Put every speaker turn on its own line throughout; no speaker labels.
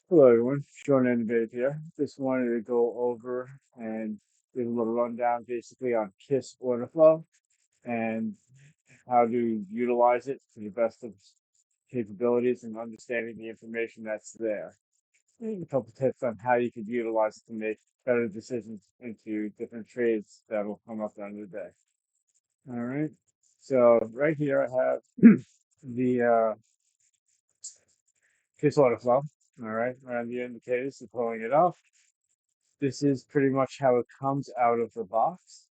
Hello everyone, Sean and Dave here. Just wanted to go over and give a little rundown basically on KISS order flow and how to utilize it to the best of its capabilities and understanding the information that's there. And a couple tips on how you could utilize it to make better decisions into different trades that will come up during the day. All right. So right here I have the KISS order flow. All right, around the indicators, so pulling it off. This is pretty much how it comes out of the box.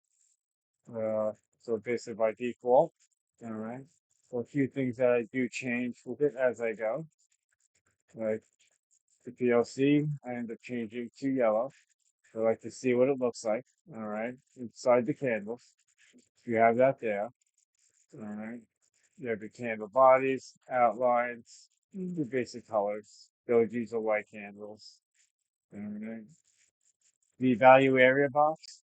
Uh, so basically by default. All right. So a few things that I do change with it as I go. Like the PLC, I end up changing to yellow. So I like to see what it looks like. All right. Inside the candles. You have that there. All right. You have the candle bodies, outlines, the basic colors. These are white candles. All right. The value area box.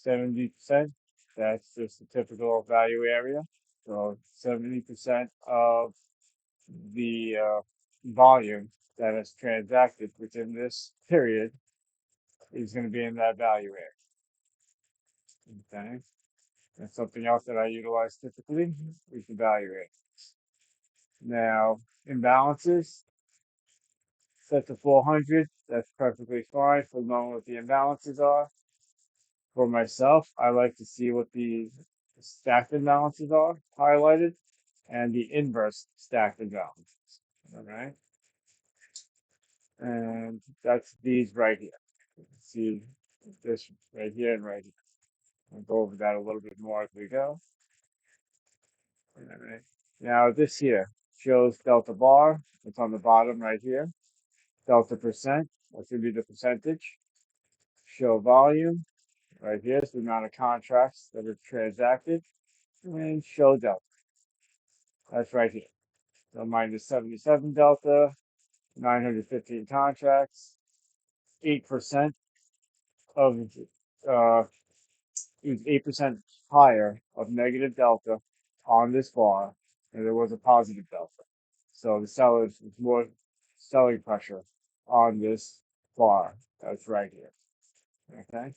70%. That's just the typical value area. So 70% of the volume that is transacted within this period is going to be in that value area. Okay. And something else that I utilize typically is the value area. Now, imbalances set to 400. That's perfectly fine for knowing what the imbalances are. For myself, I like to see what the stacked imbalances are highlighted and the inverse stacked imbalances. All right. And that's these right here. You can see this right here and right here. I'll go over that a little bit more as we go. All right. Now this here shows delta bar. It's on the bottom right here. Delta percent. That's going to be the percentage. Show volume. Right here is the amount of contracts that are transacted. And show delta. That's right here. So minus 77 delta, 915 contracts, 8% of uh, it was 8% higher of negative delta on this bar, and there was a positive delta. So the sellers was more selling pressure on this bar. That's right here. Okay,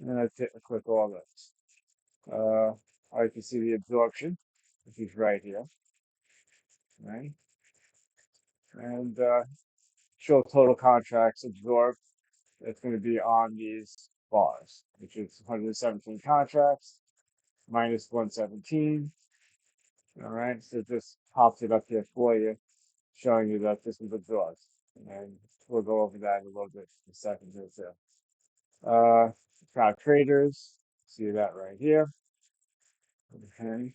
and let's click all this. I can see the absorption, which is right here, right? And show total contracts absorbed. That's going to be on these bars, which is 117 contracts minus 117. All right, so this pops it up here for you, showing you that this is absorbed. And we'll go over that in a little bit in a second or two. Crowd traders, see that right here. Okay,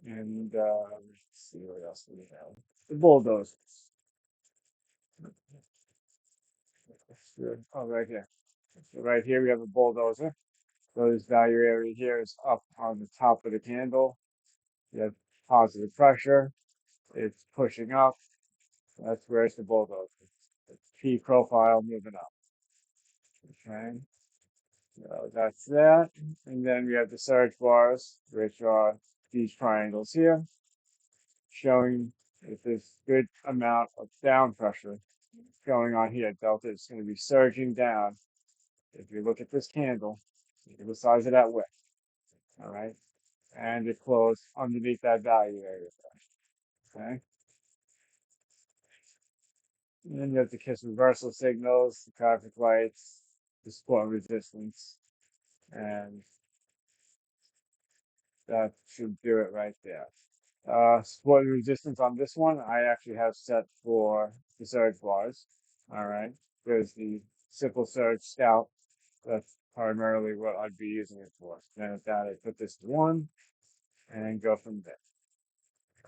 and let's see what else we have. The bulldozers. Oh, right here. So right here we have a bulldozer. So this value area here is up on the top of the candle. You have positive pressure. It's pushing up. That's where it's the bulldozer. It's P profile moving up. Okay. So that's that. And then we have the surge bars, which are these triangles here, showing if there's good amount of down pressure going on here. Delta is going to be surging down. If you look at this candle, look at the size of that wick. All right. And it closed underneath that value area. Okay. And then you have the KISS reversal signals, the traffic lights, the support and resistance, and that should do it right there. Support and resistance on this one, I actually have set for the surge bars. All right. There's the simple surge scout. That's primarily what I'd be using it for. Then at that, I put this to 1 and go from there.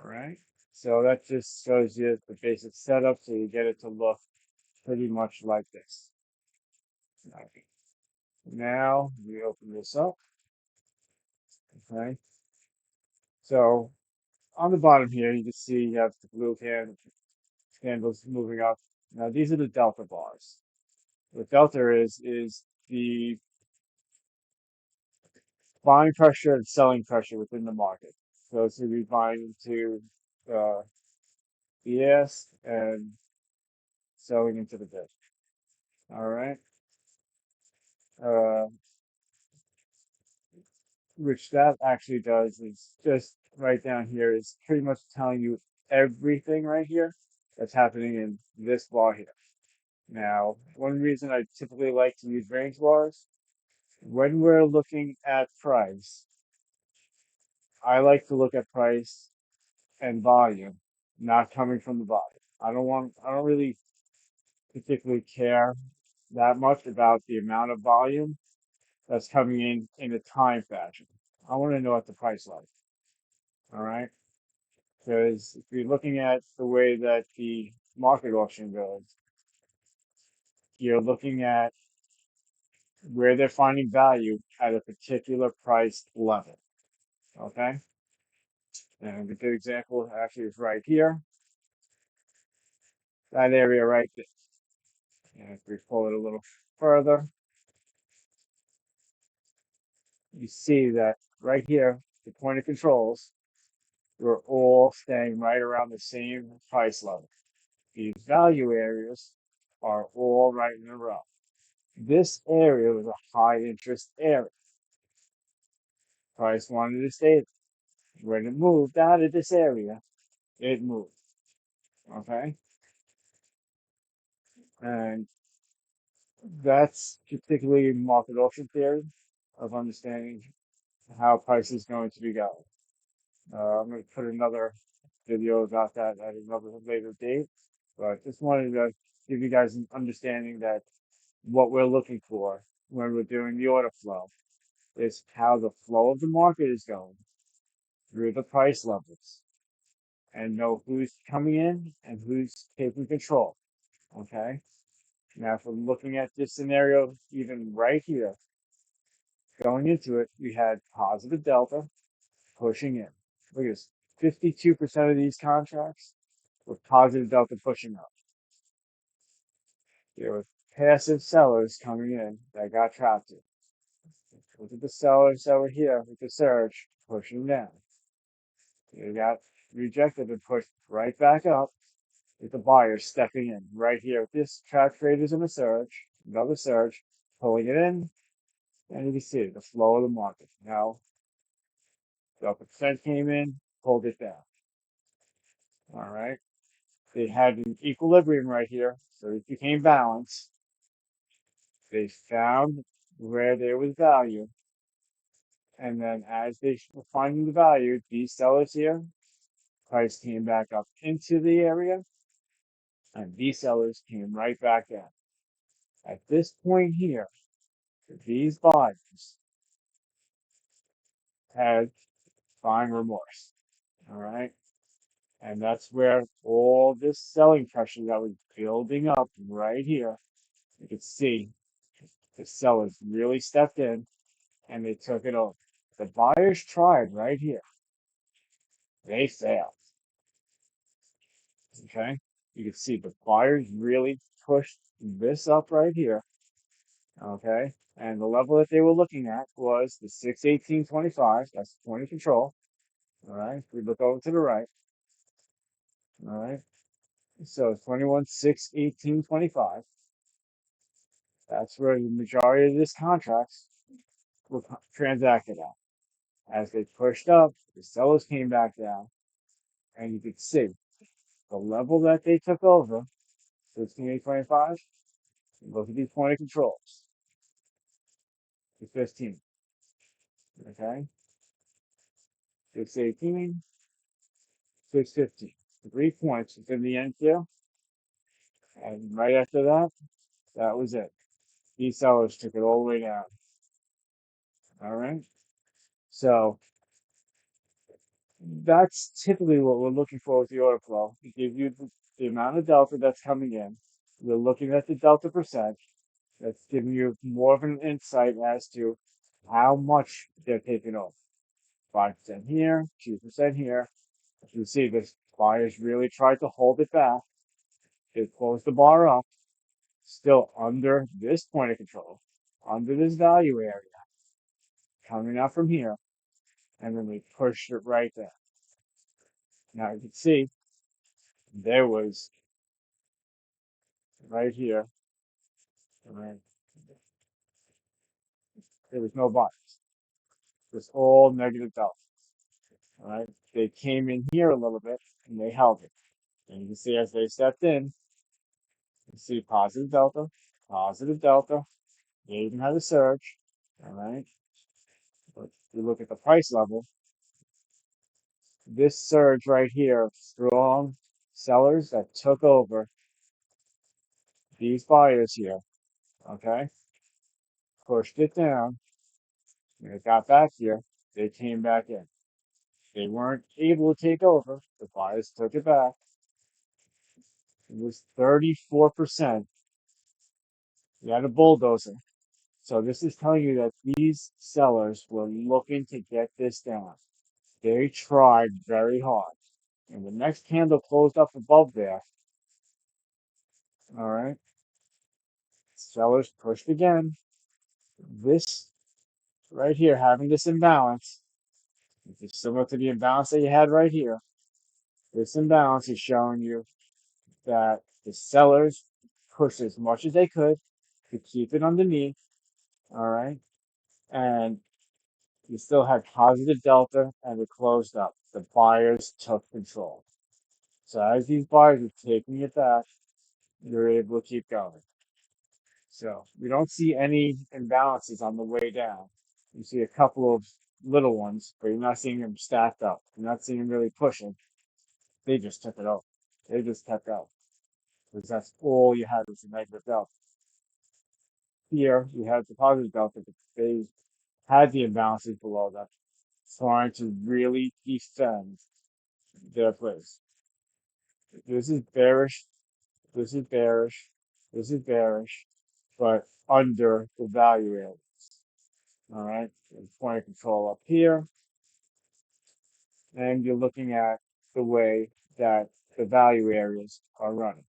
All right. So that just shows you the basic setup so you get it to look pretty much like this. Okay. Now we open this up. Okay. So on the bottom here, you can see you have the blue candles moving up. Now these are the delta bars. What delta is the buying pressure and selling pressure within the market. So it's going to be buying into uh, BS and selling into the bid. All right. Uh, which that actually does is just right down here is pretty much telling you everything right here that's happening in this bar here. Now, one reason I typically like to use range bars, when we're looking at price, I like to look at price and volume, not coming from the bottom. I don't really particularly care that much about the amount of volume that's coming in a time fashion. I want to know what the price like. All right. Because if you're looking at the way that the market auction goes, you're looking at where they're finding value at a particular price level. Okay. And a good example actually is right here, that area right there. And if we pull it a little further, you see that right here, the point of controls, we're all staying right around the same price level. These value areas are all right in a row. This area was a high interest area. Price wanted to stay there. When it moved out of this area, it moved. Okay. And that's particularly market auction theory of understanding how price is going to be going. I'm going to put another video about that at another later date, but just wanted to give you guys an understanding that what we're looking for when we're doing the order flow is how the flow of the market is going through the price levels and know who's coming in and who's taking control. Okay. Now, if we're looking at this scenario, even right here, going into it, we had positive delta pushing in. Look at this, 52% of these contracts were positive delta pushing up. There were passive sellers coming in that got trapped in. Look at the sellers over here with the surge pushing down. They got rejected and pushed right back up with the buyers stepping in right here. This trap traders in a surge, another surge, pulling it in, and you can see the flow of the market. Now, the upper percent came in, pulled it down. All right. They had an equilibrium right here, so it became balanced. They found where there was value, and then as they were finding the value, these sellers here, price came back up into the area, and these sellers came right back down. At this point here, these buyers had buying remorse. All right. And that's where all this selling pressure that was building up right here, you could see the sellers really stepped in and they took it over. The buyers tried right here. They failed. Okay. You can see the buyers really pushed this up right here. Okay. And the level that they were looking at was the 618.25. That's the point of control. All right. We look over to the right. All right. So 21, 6, 18, 25. That's where the majority of this contracts were transacted at. As they pushed up, the sellers came back down, and you could see the level that they took over, 16,825. Look at these point of controls, the 15. Okay, 618, 615. 3 points within the NQ, and right after that, that was it. These sellers took it all the way down. All right, so that's typically what we're looking for with the order flow. We give you the amount of delta that's coming in. We're looking at the delta percent. That's giving you more of an insight as to how much they're taking off. 5% here, 2% here. As you see, this buyers really tried to hold it back. They closed the bar up, still under this point of control, under this value area, coming out from here, and then we pushed it right there. Now you can see There was right here, all right, there was no buyers. It was all negative delta. All right. They came in here a little bit and they held it. And you can see as they stepped in, you see positive delta. They even had a surge. All right. But if you look at the price level, this surge right here, strong sellers that took over these buyers here, okay, pushed it down. When it got back here, they came back in. They weren't able to take over. The buyers took it back. It was 34%. You had a bulldozer. So this is telling you that these sellers were looking to get this down. They tried very hard. And the next candle closed up above there. All right. Sellers pushed again. This right here, having this imbalance, which is similar to the imbalance that you had right here. This imbalance is showing you that the sellers pushed as much as they could to keep it underneath. All right. And you still had positive delta and it closed up. The buyers took control. So as these buyers are taking it back, you're able to keep going. So we don't see any imbalances on the way down. You see a couple of little ones, but you're not seeing them stacked up. You're not seeing them really pushing. They just took it out. They just kept out because that's all you had was a negative delta. Here you had the positive delta, but they had the imbalances below that, trying to really defend their place. This is bearish. This is bearish. This is bearish, but under the value area. All right. There's point of control up here, and you're looking at the way that the value areas are running.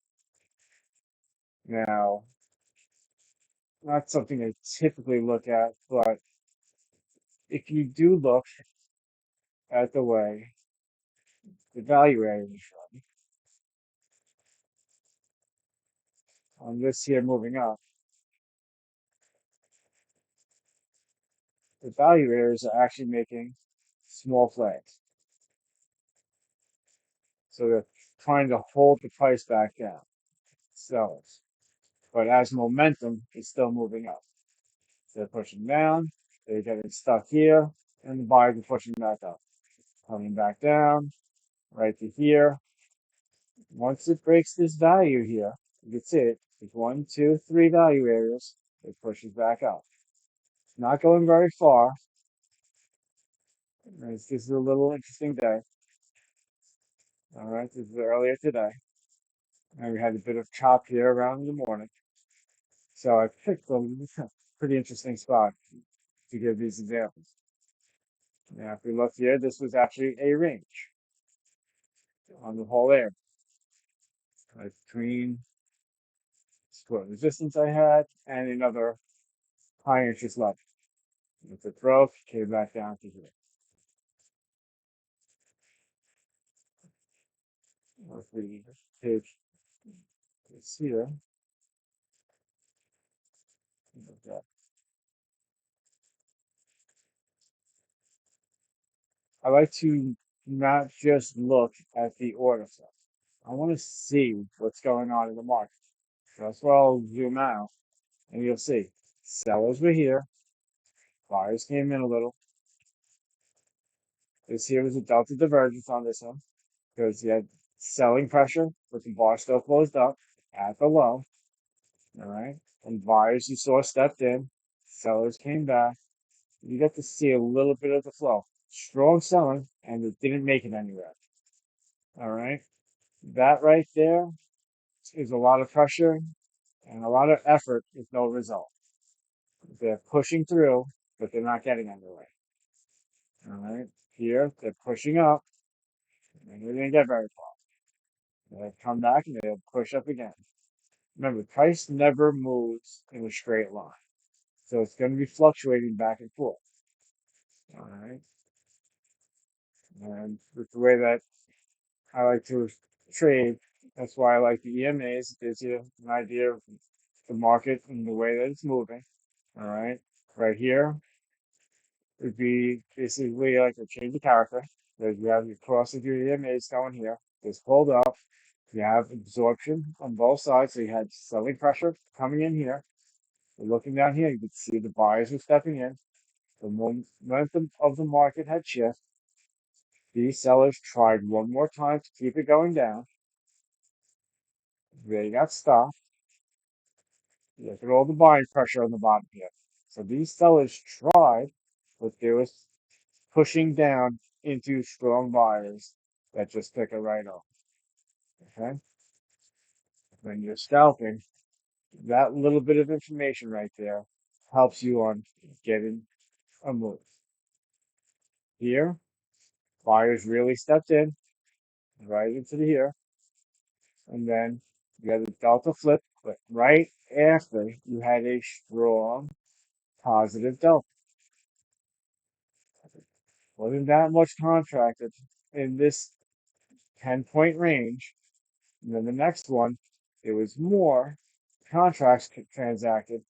Now, not something I typically look at, but if you do look at the way the value area is running, on this here moving up, the value areas are actually making small flags. So they're trying to hold the price back down. Sellers. But as momentum is still moving up. They're pushing down, they're getting stuck here, and the buyers are pushing back up. Coming back down, right to here. Once it breaks this value here, you can see it. There's one, two, three value areas. It pushes back up. It's not going very far. This is a little interesting day. All right, this is earlier today. And we had a bit of chop here around in the morning. So I picked a pretty interesting spot to give these examples. Now, if we look here, this was actually a range on the whole area, right, between support resistance I had and another high interest level. If it broke, came back down to here. If we take this here, I like to not just look at the order flow. I want to see what's going on in the market. So that's why I'll zoom out and you'll see sellers were here, buyers came in a little. This here was a delta divergence on this one because you had selling pressure, but the bar still closed up at the low. All right. And buyers you saw stepped in, sellers came back. You got to see a little bit of the flow. Strong selling, and it didn't make it anywhere. All right. That right there is a lot of pressure and a lot of effort with no result. They're pushing through, but they're not getting anywhere. All right. Here, they're pushing up, and they didn't get very far. They come back and they'll push up again. Remember, price never moves in a straight line. So it's going to be fluctuating back and forth. All right. And with the way that I like to trade, That's why I like the EMAs. It gives you an idea of the market and the way that it's moving. All right. Right here would be basically like a change of character. Because you have your cross of your EMAs going here. It's pulled up. You have absorption on both sides. So you had selling pressure coming in here. You're looking down here, you can see the buyers were stepping in. The momentum of the market had shifted. These sellers tried one more time to keep it going down. They got stopped. Look at all the buying pressure on the bottom here. So these sellers tried, but there was pushing down into strong buyers that just took it right off. Okay? When you're scalping, that little bit of information right there helps you on getting a move. Here, buyers really stepped in right into the here, and then you had a delta flip, but right after you had a strong positive delta. Wasn't that much contracted in this 10-point range. And then the next one, it was more contracts transacted,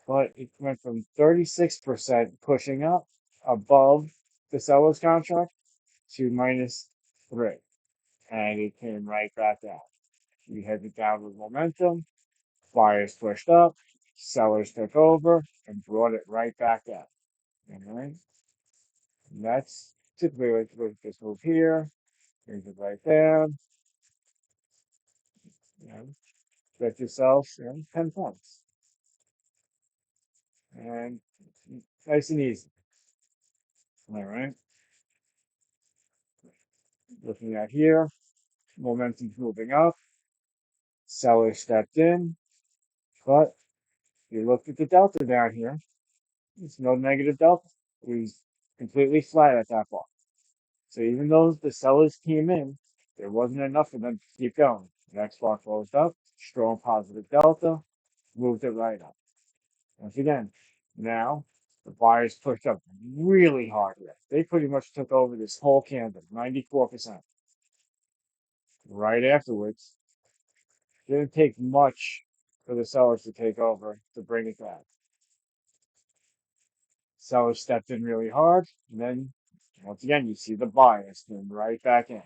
but it went from 36% pushing up above the seller's contract to -3. And it came right back down. We had the downward momentum, buyers pushed up, sellers took over and brought it right back down. All right. And that's typically what this move here, brings it right down, you know, get yourself 10 points. And nice and easy. All right. Looking at here, momentum's moving up. Seller stepped in, but you look at the delta down here. There's no negative delta. It was completely flat at that point. So even though the sellers came in, there wasn't enough for them to keep going. The next bar closed up, strong positive delta, moved it right up. Once again, now the buyers pushed up really hard here. They pretty much took over this whole candle, 94%. Right afterwards, didn't take much for the sellers to take over to bring it back. Sellers stepped in really hard, and then once again you see the buyers came right back in.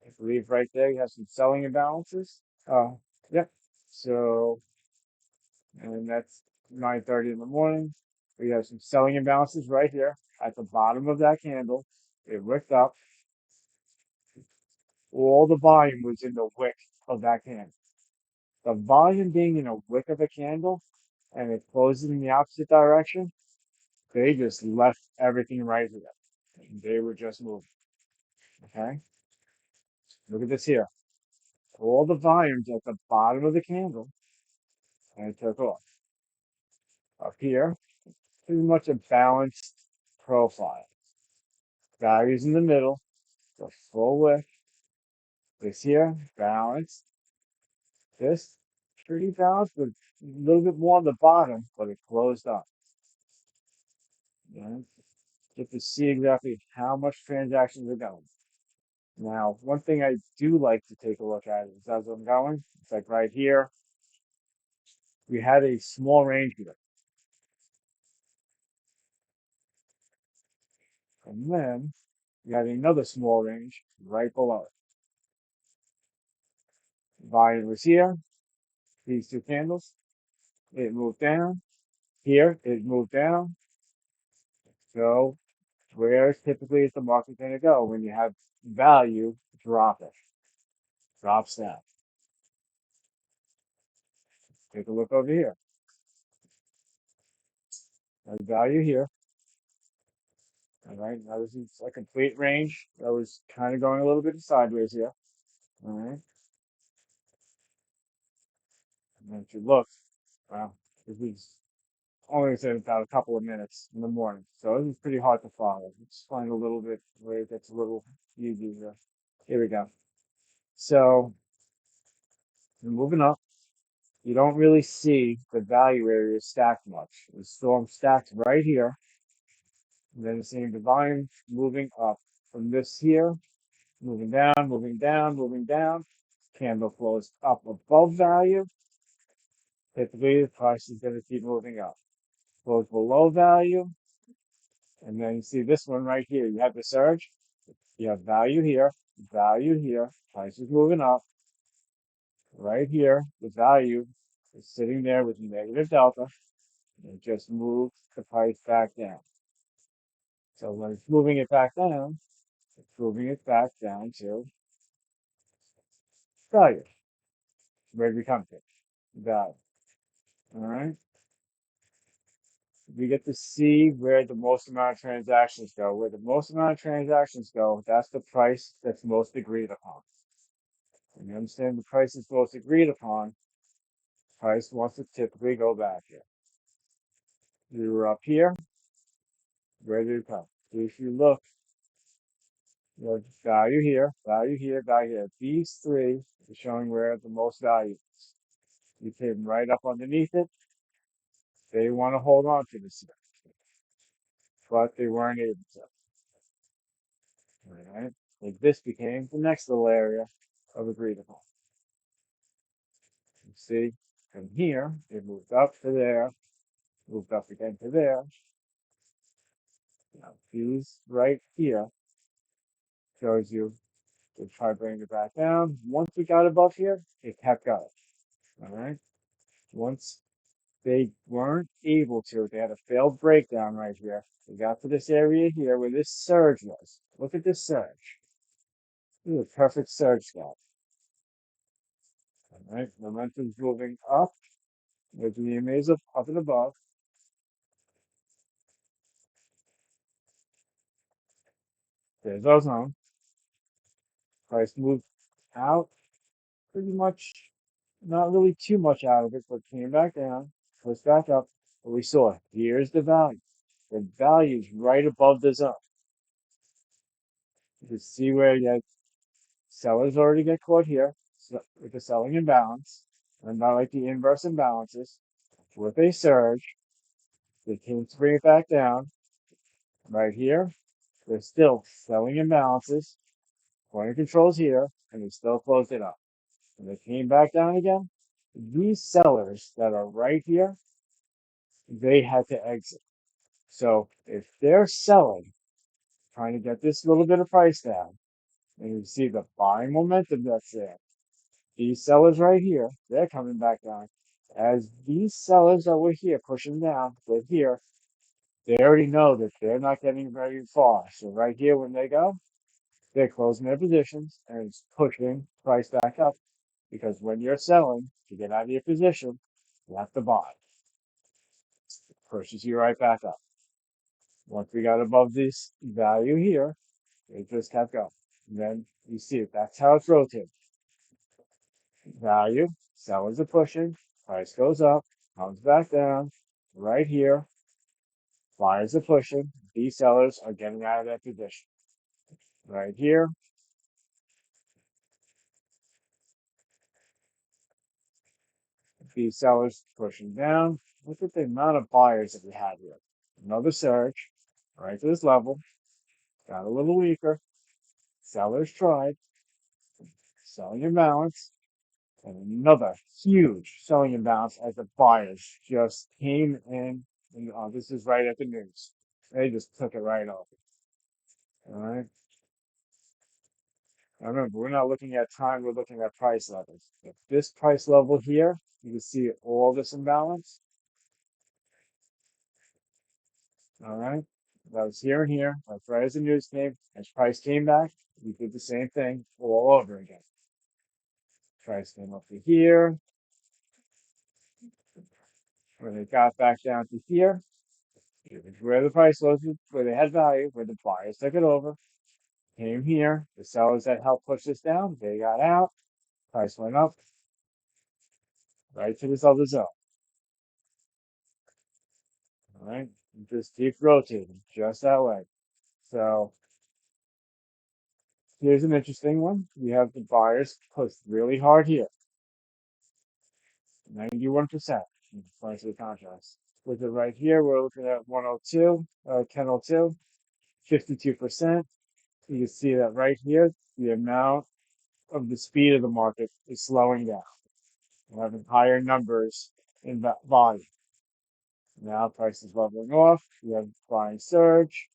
I believe right there you have some selling imbalances. Yep. So, and that's 9:30 in the morning. We have some selling imbalances right here at the bottom of that candle. It wicked up. All the volume was in the wick of that candle. The volume being in a wick of a candle and it closes in the opposite direction, they just left everything right here. They were just moving. Okay? Look at this here. All the volumes at the bottom of the candle and it took off. Up here, pretty much a balanced profile. Values in the middle, the full width. This here, balanced. This, pretty balanced, but a little bit more on the bottom, but it closed up. Yeah. Get to see exactly how much transactions are going. Now, one thing I do like to take a look at is as I'm going, it's like right here, we had a small range here. And then we had another small range right below it. Volume was here, these two candles. It moved down. Here, it moved down. So where typically is the market going to go when you have value drop it? Drops down. Take a look over here. There's value here. All right, now this is a complete range that was kind of going a little bit sideways here. All right, and then if you look, wow, this is only said about a couple of minutes in the morning, so this is pretty hard to follow. Let's find a little bit where it gets a little easier. Here we go. So we're moving up. You don't really see the value area stacked much. The storm stacked right here. And then seeing the volume moving up from this here, moving down, moving down, moving down. Candle flows up above value. Typically, the price is going to keep moving up. Flows below value. And then you see this one right here. You have the surge. You have value here. Price is moving up. Right here, the value is sitting there with negative delta. And it just moves the price back down. So when it's moving it back down, it's moving it back down to value. Where do we come to? Value. All right. We get to see where the most amount of transactions go. Where the most amount of transactions go, that's the price that's most agreed upon. When you understand the price is most agreed upon, price wants to typically go back here. We were up here. Where did it come? So if you look, there's value here, value here, value here. These three are showing where the most value is. You came right up underneath it. They want to hold on to this here, but they weren't able to. All right. So this became the next little area of agreed upon. You see, from here, it moved up to there, moved up again to there. Now, these right here shows you to try bringing it back down. Once we got above here, it kept going. All right. Once they weren't able to, they had a failed breakdown right here. They got to this area here where this surge was. Look at this surge. This is a perfect surge spot. All right. Momentum's moving up. There's the EMAs up and above. There's our zone. Price moved out pretty much, not really too much out of it, but came back down, pushed back up. But we saw here's the value. The value's right above the zone. You can see where you had sellers already get caught here with the selling imbalance, and not like the inverse imbalances. With a surge, they came to bring it back down. Right here, they're still selling imbalances. Point controls here, and they still closed it up. When they came back down again, these sellers that are right here, they had to exit. So if they're selling, trying to get this little bit of price down, and you see the buying momentum that's there, these sellers right here, they're coming back down. As these sellers that were here pushing down, they're here, they already know that they're not getting very far. So right here, when they go, they're closing their positions and it's pushing price back up. Because when you're selling, to get out of your position, you have to buy. It pushes you right back up. Once we got above this value here, it just kept going. And then you see it. That's how it's rotating. Value, sellers are pushing, price goes up, comes back down, right here, buyers are pushing, these sellers are getting out of that position. Right here, these sellers pushing down. Look at the amount of buyers that we had here. Another surge, right to this level, got a little weaker. Sellers tried, selling imbalance, and another huge selling imbalance as the buyers just came in. And this is right at the news. They just took it right off. All right. Now remember, we're not looking at time, we're looking at price levels. If this price level here, you can see all this imbalance. All right. That was here and here. That's right as the news came. As price came back, we did the same thing all over again. Price came up to here. When it got back down to here, where the price was, where they had value, where the buyers took it over, came here. The sellers that helped push this down, they got out. Price went up right to this other zone. All right, just keep rotating just that way. So here's an interesting one. We have the buyers pushed really hard here, 91% in price of the contrast. With it right here, we're looking at 102, 1002, 52%. You can see that right here, the amount of the speed of the market is slowing down. We're having higher numbers in that volume. Now price is leveling off. We have buying surge.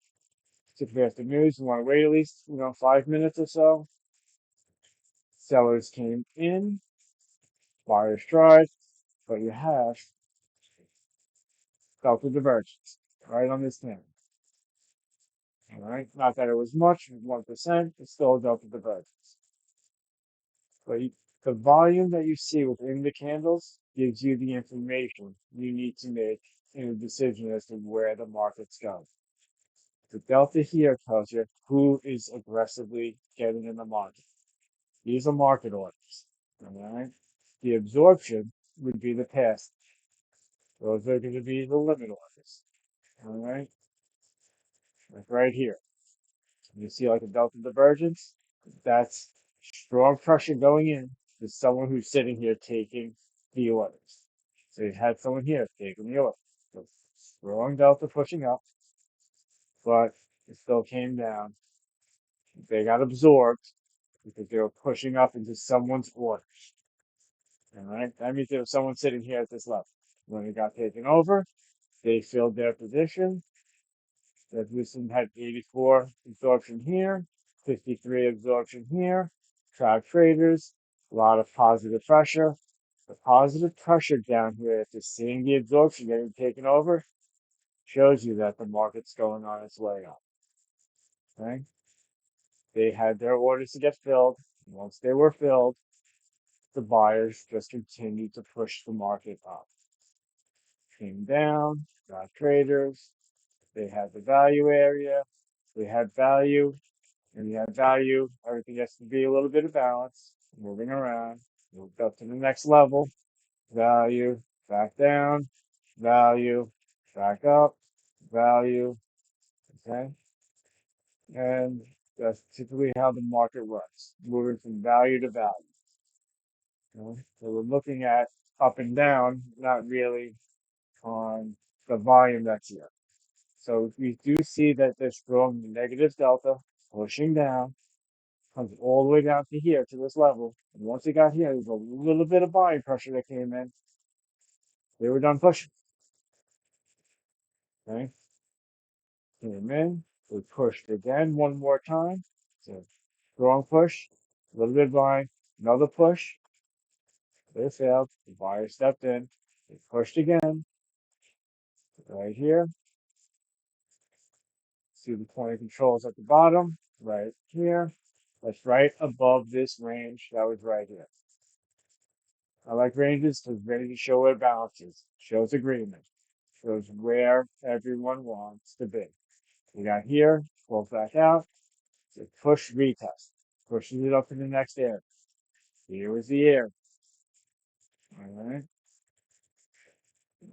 Typically after news, you want to wait at least, 5 minutes or so. Sellers came in, buyers tried, but you have delta divergence right on this candle. All right, not that it was much, 1%, it's still a delta divergence. But the volume that you see within the candles gives you the information you need to make in a decision as to where the market's going. The delta here tells you who is aggressively getting in the market. These are market orders. All right. The absorption would be the pass. Those are going to be the limit orders. All right. Like right here. You see like a delta divergence? That's strong pressure going in to someone who's sitting here taking the orders. So you had someone here taking the order. So strong delta pushing up, but it still came down. They got absorbed because they were pushing up into someone's orders. All right. That means there was someone sitting here at this level. When it got taken over, they filled their position. That Houston had 84 absorption here, 53 absorption here. Track traders, a lot of positive pressure. The positive pressure down here after seeing the absorption getting taken over shows you that the market's going on its way up. Okay? They had their orders to get filled. Once they were filled, the buyers just continued to push the market up. Came down, got traders. They had the value area. We had value. And you have value. Everything has to be a little bit of balance. Moving around. Moved up to the next level. Value. Back down. Value. Back up. Value. Okay. And that's typically how the market works. Moving from value to value. Okay? So we're looking at up and down, not really on the volume that's here. So we do see that there's strong negative delta pushing down, comes all the way down to here, to this level. And once it got here, there's a little bit of buying pressure that came in. They were done pushing. Okay? Came in, we pushed again one more time. So strong push, a little bit of buying, another push. They failed. The buyer stepped in. They pushed again. Right here. See the point of controls at the bottom, right here. That's right above this range that was right here. I like ranges because ranges show where balance is, shows agreement, shows where everyone wants to be. We got here, pulls back out, so push retest, pushes it up to the next area. Here was the area. All right.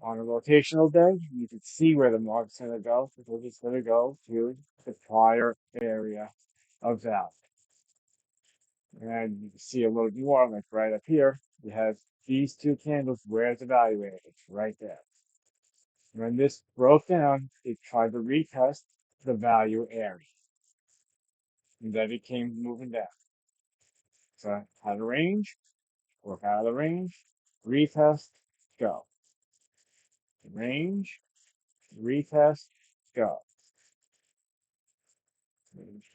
On a rotational day, you can see where the market's going to go because it's going to go to the prior area of value. And you can see a little more, like right up here, you have these two candles where it's evaluated, right there. When this broke down, it tried to retest the value area. And then it came moving down. So had a range, work out of the range, retest, go. Range, retest, go.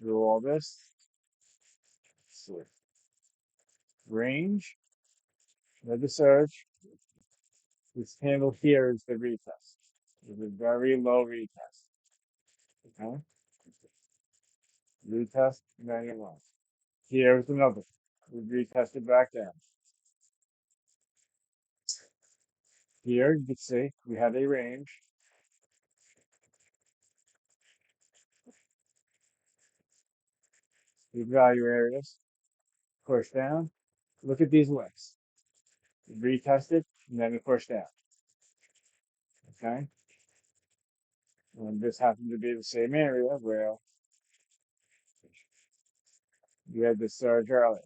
Through all this, so range, then the surge. This candle here is the retest. It's a very low retest. Okay? Retest, then it was. Here's another. We retested back down. Here you can see we have a range. The value areas. Push down. Look at these wicks. Retest it, and then we push down. Okay? And this happened to be the same area where you had the surge earlier.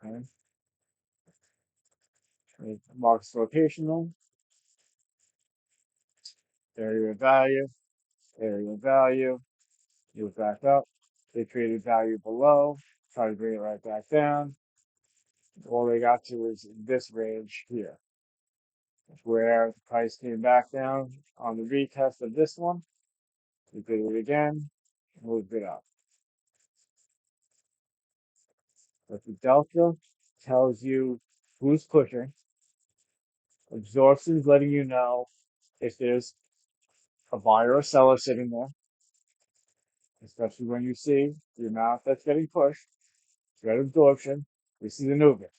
Okay? It marks rotational, area of value, area of value, Move back up. They created value below. Try to bring it right back down. All they got to is this range here, where the price came back down on the retest of this one. We did it again, moved it up. But the delta tells you who's pushing. Absorption is letting you know if there's a buyer or seller sitting there, especially when you see the amount that's getting pushed. You got absorption. This is a movement.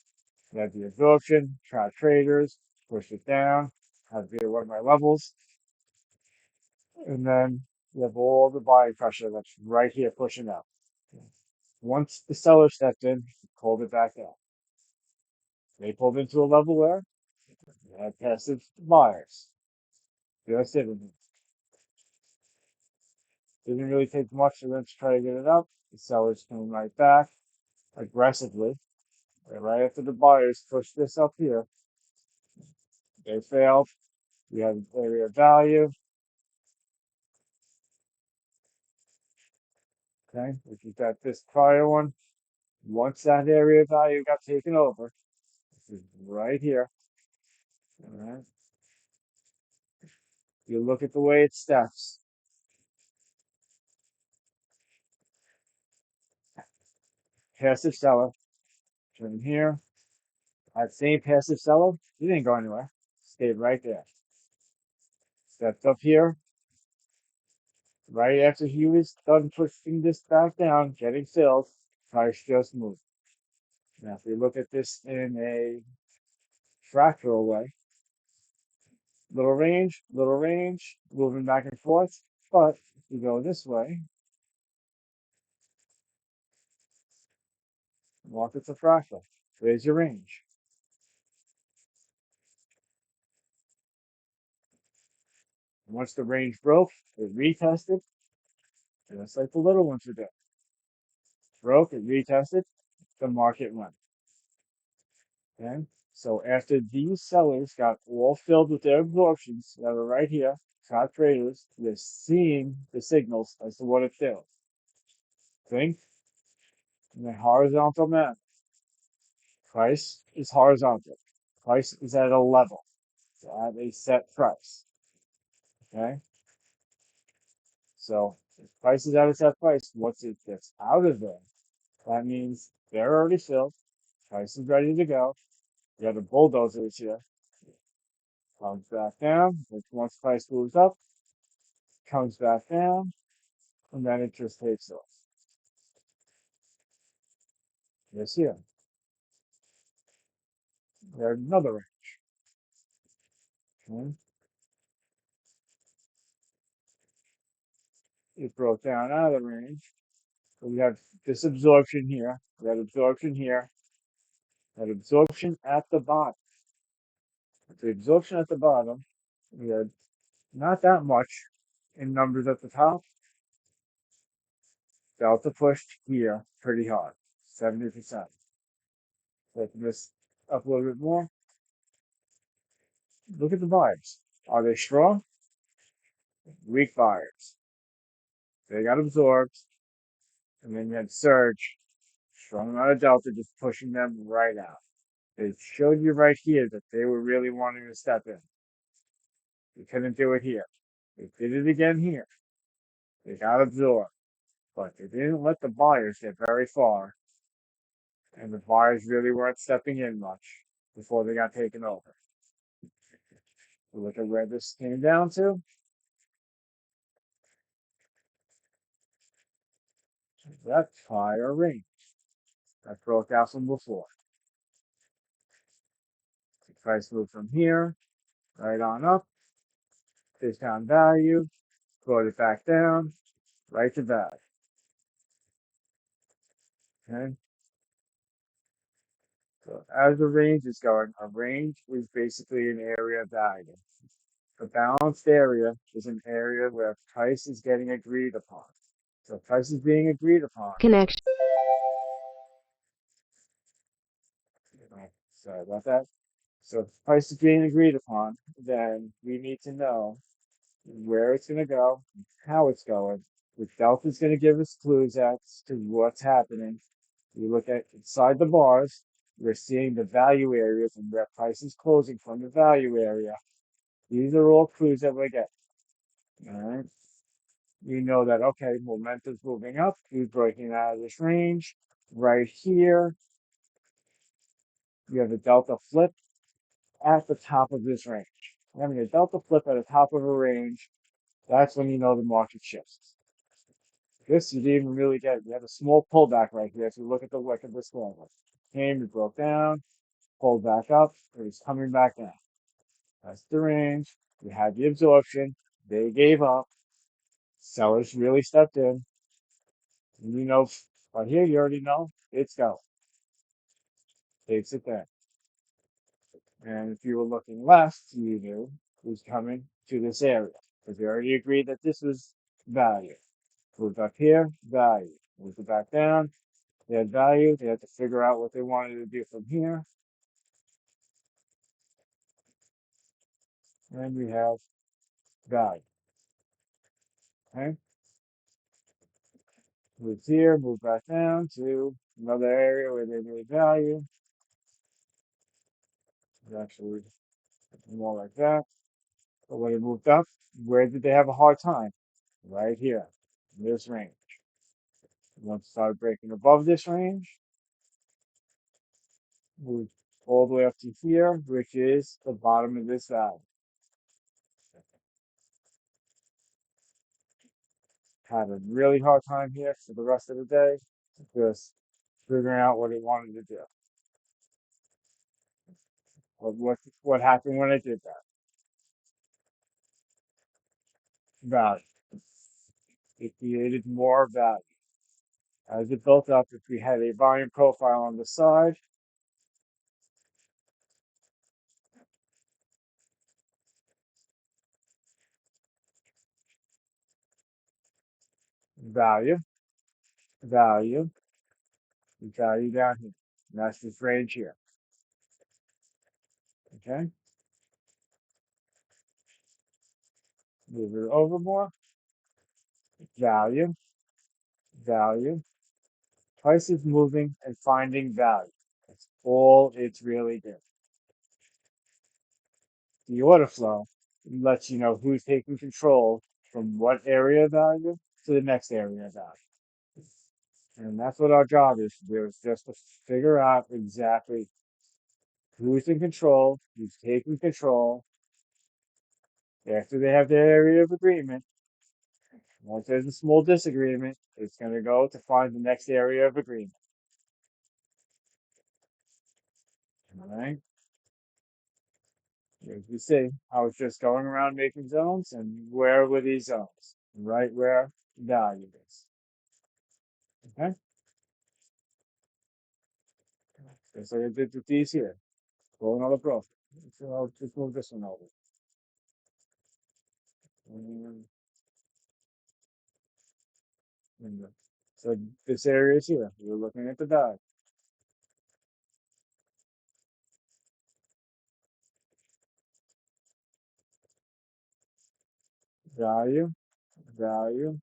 You have the absorption, trap traders, push it down, have to be one of my levels, and then you have all the buying pressure that's right here pushing up. Once the seller stepped in, pulled it back out. They pulled into a level where you had passive buyers. Just sitting there. Didn't really take much for them to try to get it up. The sellers came right back aggressively. Right after the buyers pushed this up here, they failed. We have an area of value, okay, which is that this prior one. Once that area of value got taken over, this is right here, all right, you look at the way it steps. Passive seller, turn here. That same passive seller, he didn't go anywhere. Stayed right there. Stepped up here, right after he was done pushing this back down, getting filled, price just moved. Now, if we look at this in a fractal way, little range, moving back and forth. But if you go this way, walk it to fractal. There's your range. Once the range broke, it retested, just like the little ones would do. Broke, it retested, the market went. Okay? So after these sellers got all filled with their absorptions that are right here, top traders, they're seeing the signals as to what it feels. Think in a horizontal manner. Price is horizontal. Price is at a level. It's at a set price. Okay? So if price is at a set price, once it gets out of there, that means they're already filled. Price is ready to go. You have the bulldozers here. Comes back down. Once price moves up, comes back down, and then it just takes off. Yes, here. There's another range. Okay? It broke down out of the range. So we have this absorption here. We have absorption here. That absorption at the bottom. The absorption at the bottom, we had not that much in numbers at the top. Delta pushed here pretty hard, 70%. Open this up a little bit more. Look at the buyers. Are they strong? Weak buyers. They got absorbed, and then you had surge, strong amount of delta just pushing them right out. They showed you right here that they were really wanting to step in. They couldn't do it here. They did it again here. They got absorbed, but they didn't let the buyers get very far, and the buyers really weren't stepping in much before they got taken over. Look at where this came down to. That fire range that broke out from before. The price moved from here right on up. Discount value, brought it back down, right to that. Okay. So as the range is going, a range is basically an area of value. A balanced area is an area where price is getting agreed upon. So price is being agreed upon.
Connection.
Sorry about that. So if price is being agreed upon, then we need to know where it's going to go, how it's going, The delta is going to give us clues as to what's happening. We look at inside the bars, we're seeing the value areas and where price is closing from the value area. These are all clues that we get. All right. We know that, okay, momentum's moving up. We're breaking out of this range. Right here, you have a delta flip at the top of this range. Having a delta flip at the top of a range, that's when you know the market shifts. This you didn't even really get. You have a small pullback right here. If you look at the wick of this one, came, it broke down, pulled back up, it was coming back down. That's the range. We had the absorption. They gave up. Sellers really stepped in. And you know, right here, you already know it's go. Takes it there. And if you were looking left, you knew it was coming to this area. Because we already agreed that this was value. Moved up here, value. Moved it back down. They had value. They had to figure out what they wanted to do from here. And we have value. Okay? Move here, move back down to another area where they made value. It's actually more like that. But when it moved up, where did they have a hard time? Right here, in this range. Once it started breaking above this range, moved all the way up to here, which is the bottom of this value. Had a really hard time here for the rest of the day, just figuring out what it wanted to do. What happened when it did that? Value. It created more value. As it built up, if we had a volume profile on the side, value, value, value down here. And that's this range here. Okay? Move it over more. Value, value. Price is moving and finding value. That's all it's really doing. The order flow lets you know who's taking control from what area of value to the next area of value. And that's what our job is to do, is just to figure out exactly who's in control, who's taking control. After they have their area of agreement, once there's a small disagreement, it's going to go to find the next area of agreement. All right? As you see, I was just going around making zones, and where were these zones? Right where value is. Okay? Just like I did with these here. Pull another profile. So I'll just move this one over. And, so this area is here. We're looking at the value. Value, value,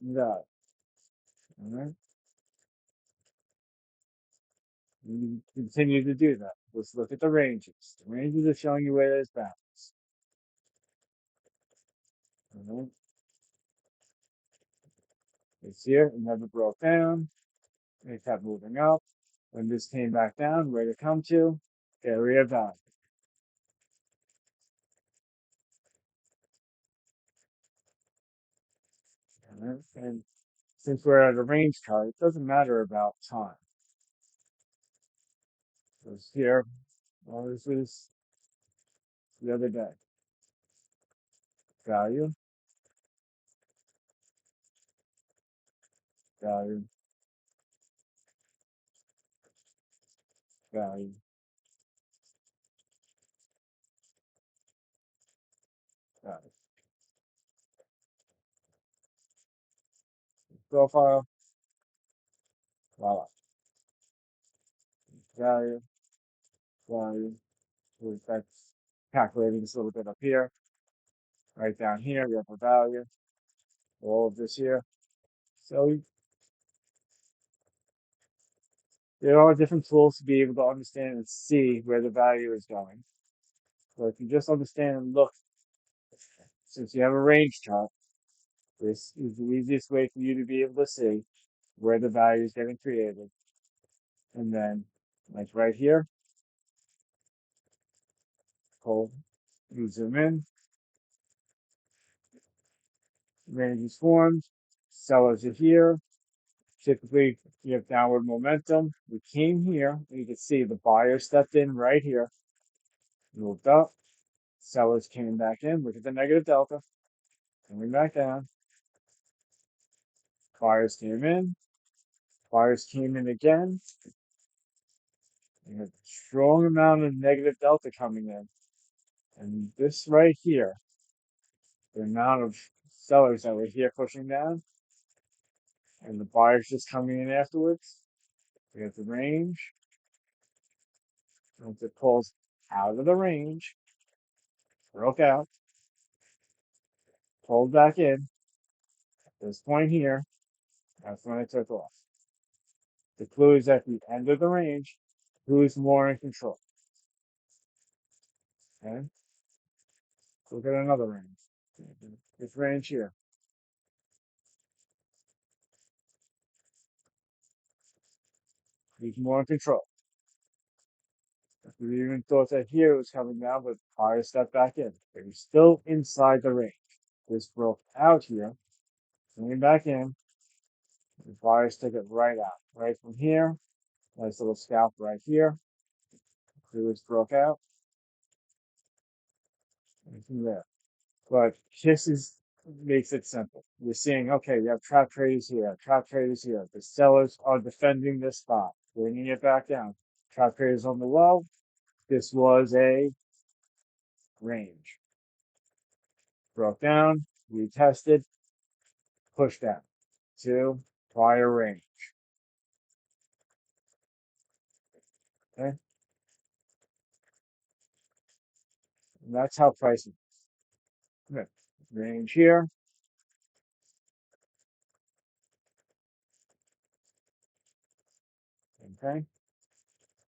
value. All right? You continue to do that. Let's look at the ranges. The ranges are showing you where there's balance. All right? It's here. It never broke down. It kept moving up. When this came back down, where to come to? Area of value. All right? And since we're at a range chart, it doesn't matter about time. Because here, well, this is the other day. Value, value, value, value. Profile, voila. Value, value. That's calculating this a little bit up here. Right down here, we have a value. All of this here. So there are different tools to be able to understand and see where the value is going. So if you just understand and look, since you have a range chart, this is the easiest way for you to be able to see where the value is getting created. And then, like right here, pull, you zoom in, range is formed, sellers are here. Typically, you have downward momentum. We came here, and you can see the buyer stepped in right here, moved up, sellers came back in. Look at the negative delta, coming back down. Buyers came in, buyers came in again. You have a strong amount of negative delta coming in. And this right here, the amount of sellers that were here pushing down, and the buyers just coming in afterwards. We have the range. Once it pulls out of the range, broke out, pulled back in. At this point here, that's when it took off. The clue is at the end of the range, who's more in control. Okay? Look at another range. This range here. Who's more in control? We even thought that here was coming down, but fire stepped back in. They were still inside the range. This broke out here, coming back in. The fires took it right out. Right from here, nice little scalp right here. This broke out, and from there. But this is makes it simple. You're seeing, okay, you have trap traders here, trap traders here. The sellers are defending this spot, bringing it back down. Trap traders on the low. This was a range. Broke down, retested, pushed down to prior range. Okay, and that's how pricing. Okay. Range here. Okay,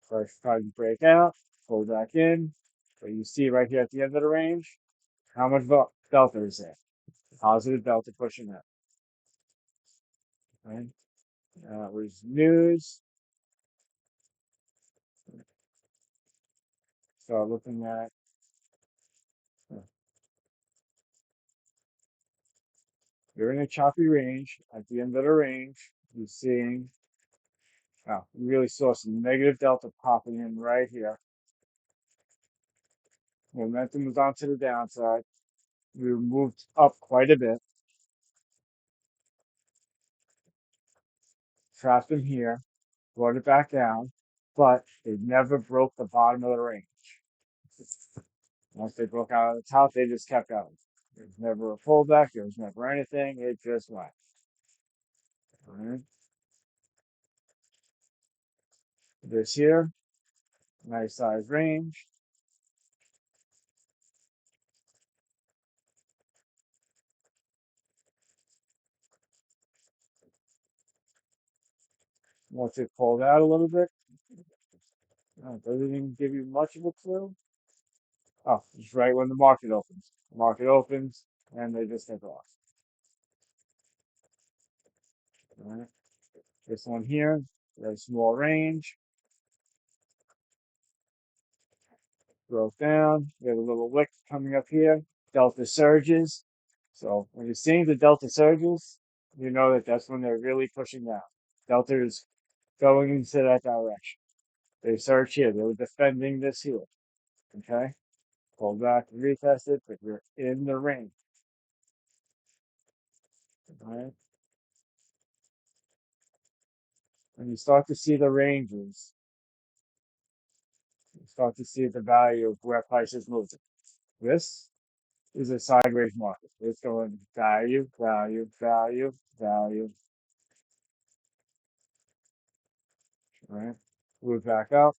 first try to break out, pull back in. But you see right here at the end of the range, how much delta is there? Positive delta pushing up. Right? Was news. Start looking at. uh, You're in a choppy range. At the end of the range, you're seeing. Wow, you really saw some negative delta popping in right here. Momentum was onto the downside. We moved up quite a bit. Trapped them here, brought it back down, but they never broke the bottom of the range. Once they broke out of the top, they just kept going. There was never a pullback. There was never anything. It just went. All right. This here, nice size range. Once it pulled out a little bit, doesn't even give you much of a clue. Oh, it's right when the market opens. The market opens, and they just take off. All right. This one here, very small range, broke down. We have a little wick coming up here. Delta surges. So when you're seeing the delta surges, you know that that's when they're really pushing down. Delta is going into that direction. They surge here. They were defending this here. Okay? Pull back and retest it, but you're in the range. Right? When you start to see the ranges, you start to see the value of where prices moving. This is a sideways market. It's going value, value, value, value. Right? Move back up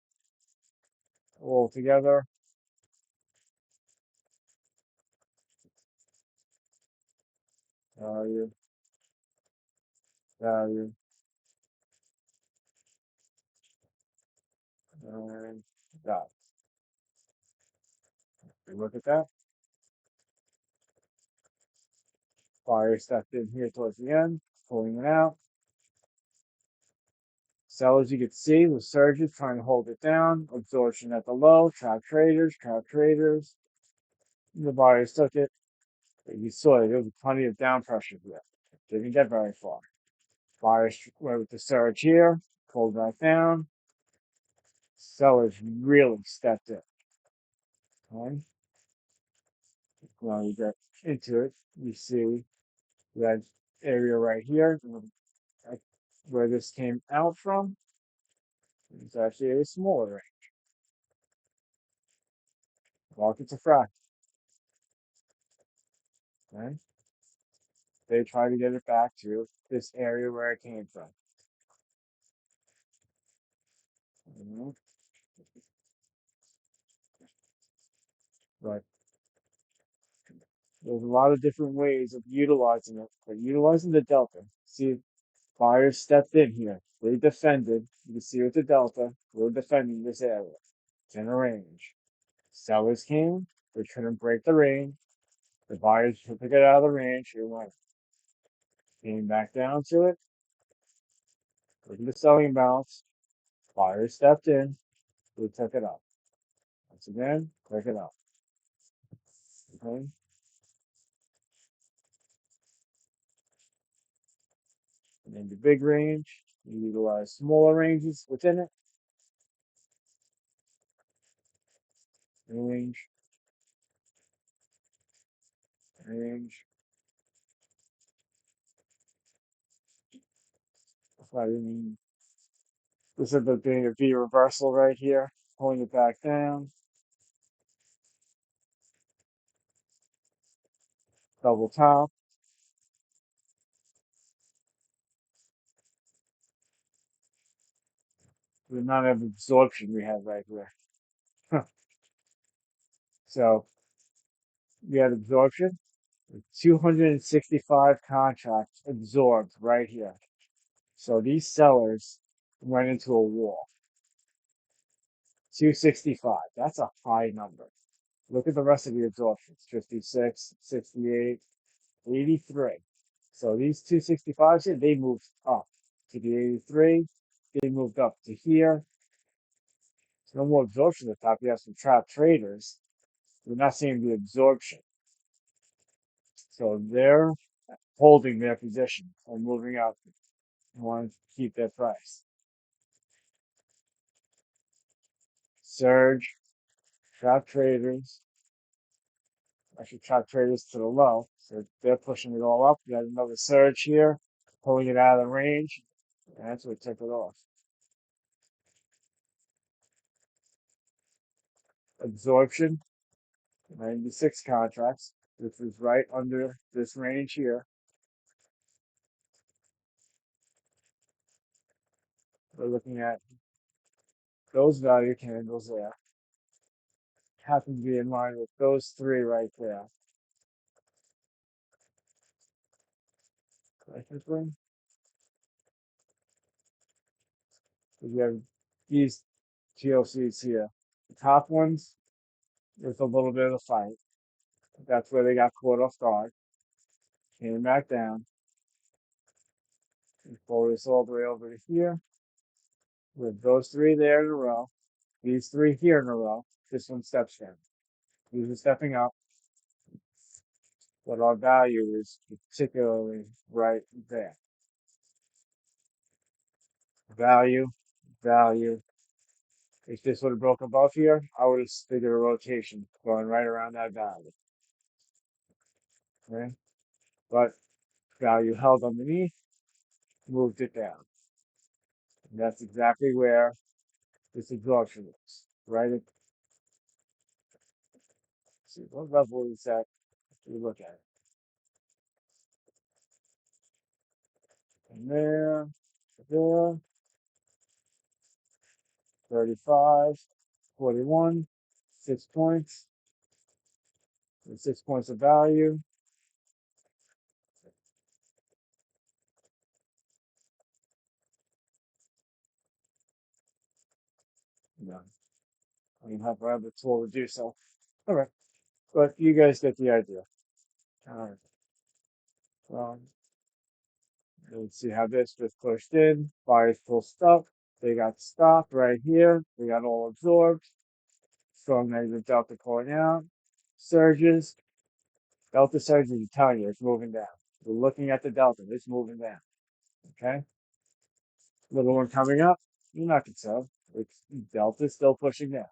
all together. Value, value, and dot. We look at that. Buyer stepped in here towards the end, pulling it out. Sellers, you can see the surges trying to hold it down. Absorption at the low. Trap traders, trap traders. The buyers took it. But you saw it. There was plenty of down pressure here. Didn't get very far. Buyers went with the surge here, pulled back down. Sellers really stepped in. Okay? When you get into it, you see that area right here, where this came out from. It's actually a smaller range. Markets are fractal. Okay? They try to get it back to this area where it came from. Mhm. But there's a lot of different ways of utilizing it. But utilizing the delta. See, buyers stepped in here. They defended. You can see with the delta, we're defending this area. It's in a range. Sellers came. They couldn't break the range. The buyers took it out of the range. They went. Came back down to it. Look at the selling balance. Buyers stepped in. They took it up. Once again, click it up. Okay. And then the big range, you utilize smaller ranges within it. Range, range. I mean, this is the being a V reversal right here, pulling it back down, double top. The amount of absorption we have right here. So we had absorption, 265 contracts absorbed right here. So these sellers went into a wall. 265. That's a high number. Look at the rest of the absorptions. 56, 68, 83. So these 265s here, they moved up to the 83. They moved up to here. So no more absorption at the top. You have some trap traders. We're not seeing the absorption. So they're holding their position and moving up and want to keep their price. Surge, trap traders, actually trap traders to the low. So they're pushing it all up. You got another surge here, pulling it out of the range. And that's what took it off. Absorption, 96 contracts. This is right under this range here. We're looking at those value candles there. Happen to be in line with those three right there. Technically, we have these TLCs here. The top ones, there's a little bit of a fight. That's where they got caught off guard. Came back down. And pull this all the way over to here. With those three there in a row. These three here in a row. This one steps down. These are stepping up. But our value is particularly right there. Value, value. If this would have broke above here, I would have figured a rotation going right around that value. Okay? But value held underneath, moved it down. And that's exactly where this absorption is. Right at, see, what level is that? We look at it. And there, 35, 41, 6 points, and 6 points of value. You know, I don't have the tool to do so. All right, but you guys get the idea. All right. Well, let's see how this just pushed in. Buyers full stop. They got stopped right here. They got all absorbed. Strong negative delta pulling out. Surges. Delta surges are telling you it's moving down. We're looking at the delta. It's moving down. Okay. Little one coming up. You're not concerned. It's delta's still pushing down.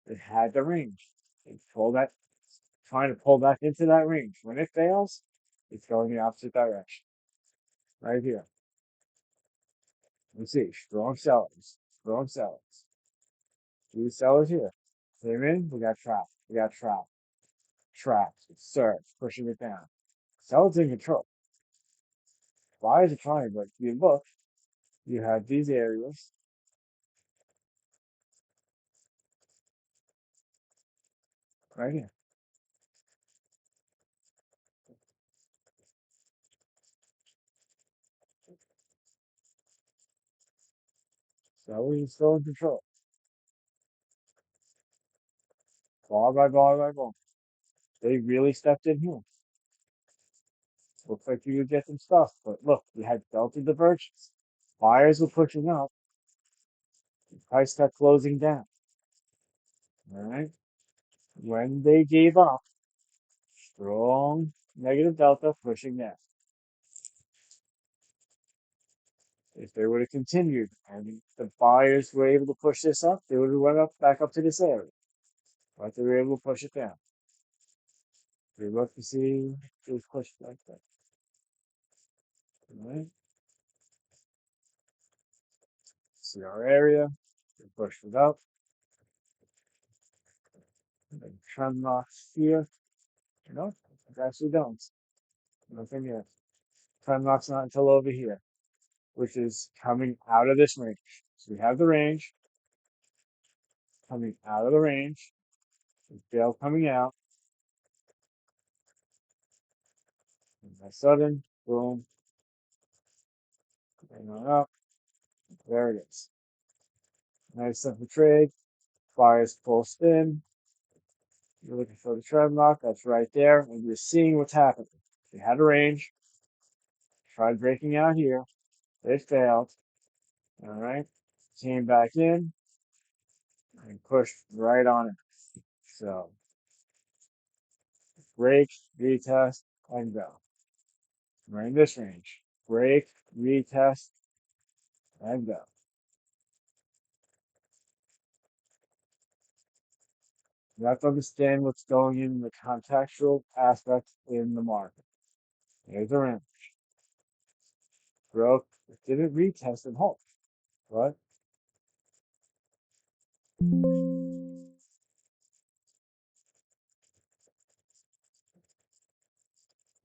It had the range. It's trying to pull back into that range. When it fails, it's going the opposite direction. Right here. Let's see. Strong sellers. Strong sellers. These sellers here. Came in. We got trapped. We got trapped. Trapped. Surge. Pushing it down. Sellers in control. Buyers are trying, but if you look, you have these areas right here. Sellers are still in control. Bar by bar by bar. They really stepped in here. Looks like you could get some stuff, but look, you had delta divergence. Buyers were pushing up. The price kept closing down. All right. When they gave up, strong negative delta pushing down. If they would have continued and the buyers were able to push this up, they would have went up back up to this area. But they were able to push it down. We look to see if it was pushed like that. All right. See our area. We pushed it up. And then trend marks here. You know, I actually don't. Nothing yet. Trend marks not until over here, which is coming out of this range. So we have the range coming out of the range. Tail coming out. And by sudden, boom, and on up. There it is. Nice simple trade. Buyers full spin. You're looking for the trend mark. That's right there. And you're seeing what's happening. We had a range. Tried breaking out here. It failed. All right. Came back in and pushed right on it. So break, retest, and go. We're in this range. Break, retest, and go. You have to understand what's going in the contextual aspect in the market. There's a range. Broke. It didn't retest and hold. But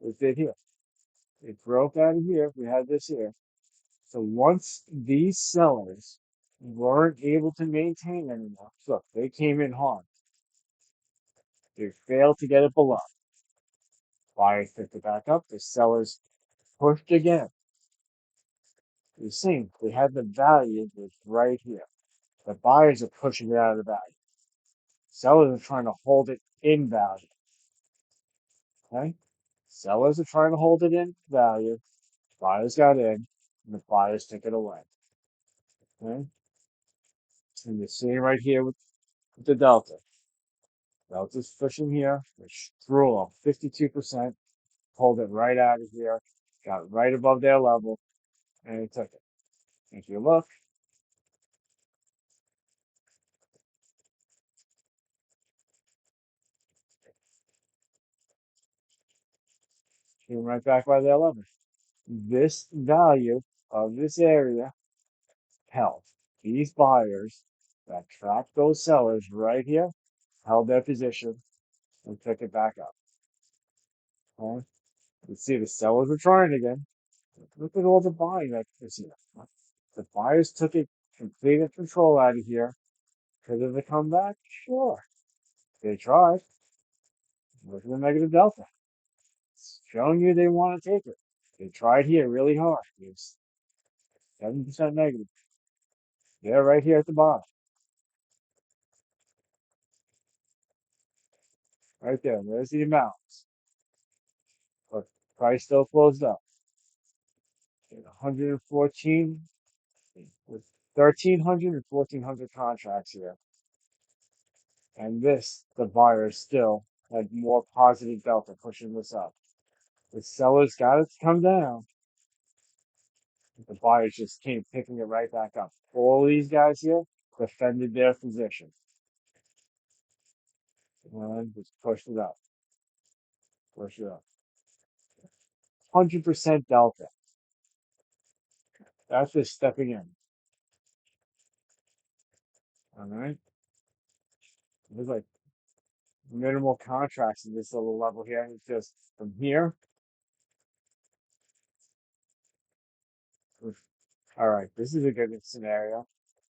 it did here. It broke out of here. We had this here. So once these sellers weren't able to maintain anymore, look, they came in hard. They failed to get it below. Buyers picked it back up. The sellers pushed again. You see, they had the value was right here. The buyers are pushing it out of the value. Sellers are trying to hold it in value. Okay? Sellers are trying to hold it in value. Buyers got in, and the buyers took it away. Okay? And you're seeing right here with the delta. Delta's pushing here, which threw off 52%, pulled it right out of here, got right above their level, and it took it. If you look, came right back by their level. This value of this area held. These buyers that trapped those sellers right here held their position and took it back up. Okay? You see the sellers were trying again. Look at all the buying that is here. The buyers took it completed control out of here. Could they come back? Sure. They tried. Look at the negative delta. It's showing you they want to take it. They tried here really hard. It's 7% negative. They're right here at the bottom. Right there. There's the imbalance. But price still closed up at 114 with 1,300 and 1,400 contracts here. And this, the buyers still had more positive delta pushing this up. The sellers got it to come down. The buyers just came picking it right back up. All these guys here defended their position and just pushed it up, push it up. 100% delta. That's just stepping in. All right. There's like minimal contracts in this little level here. It's just from here. All right. This is a good scenario.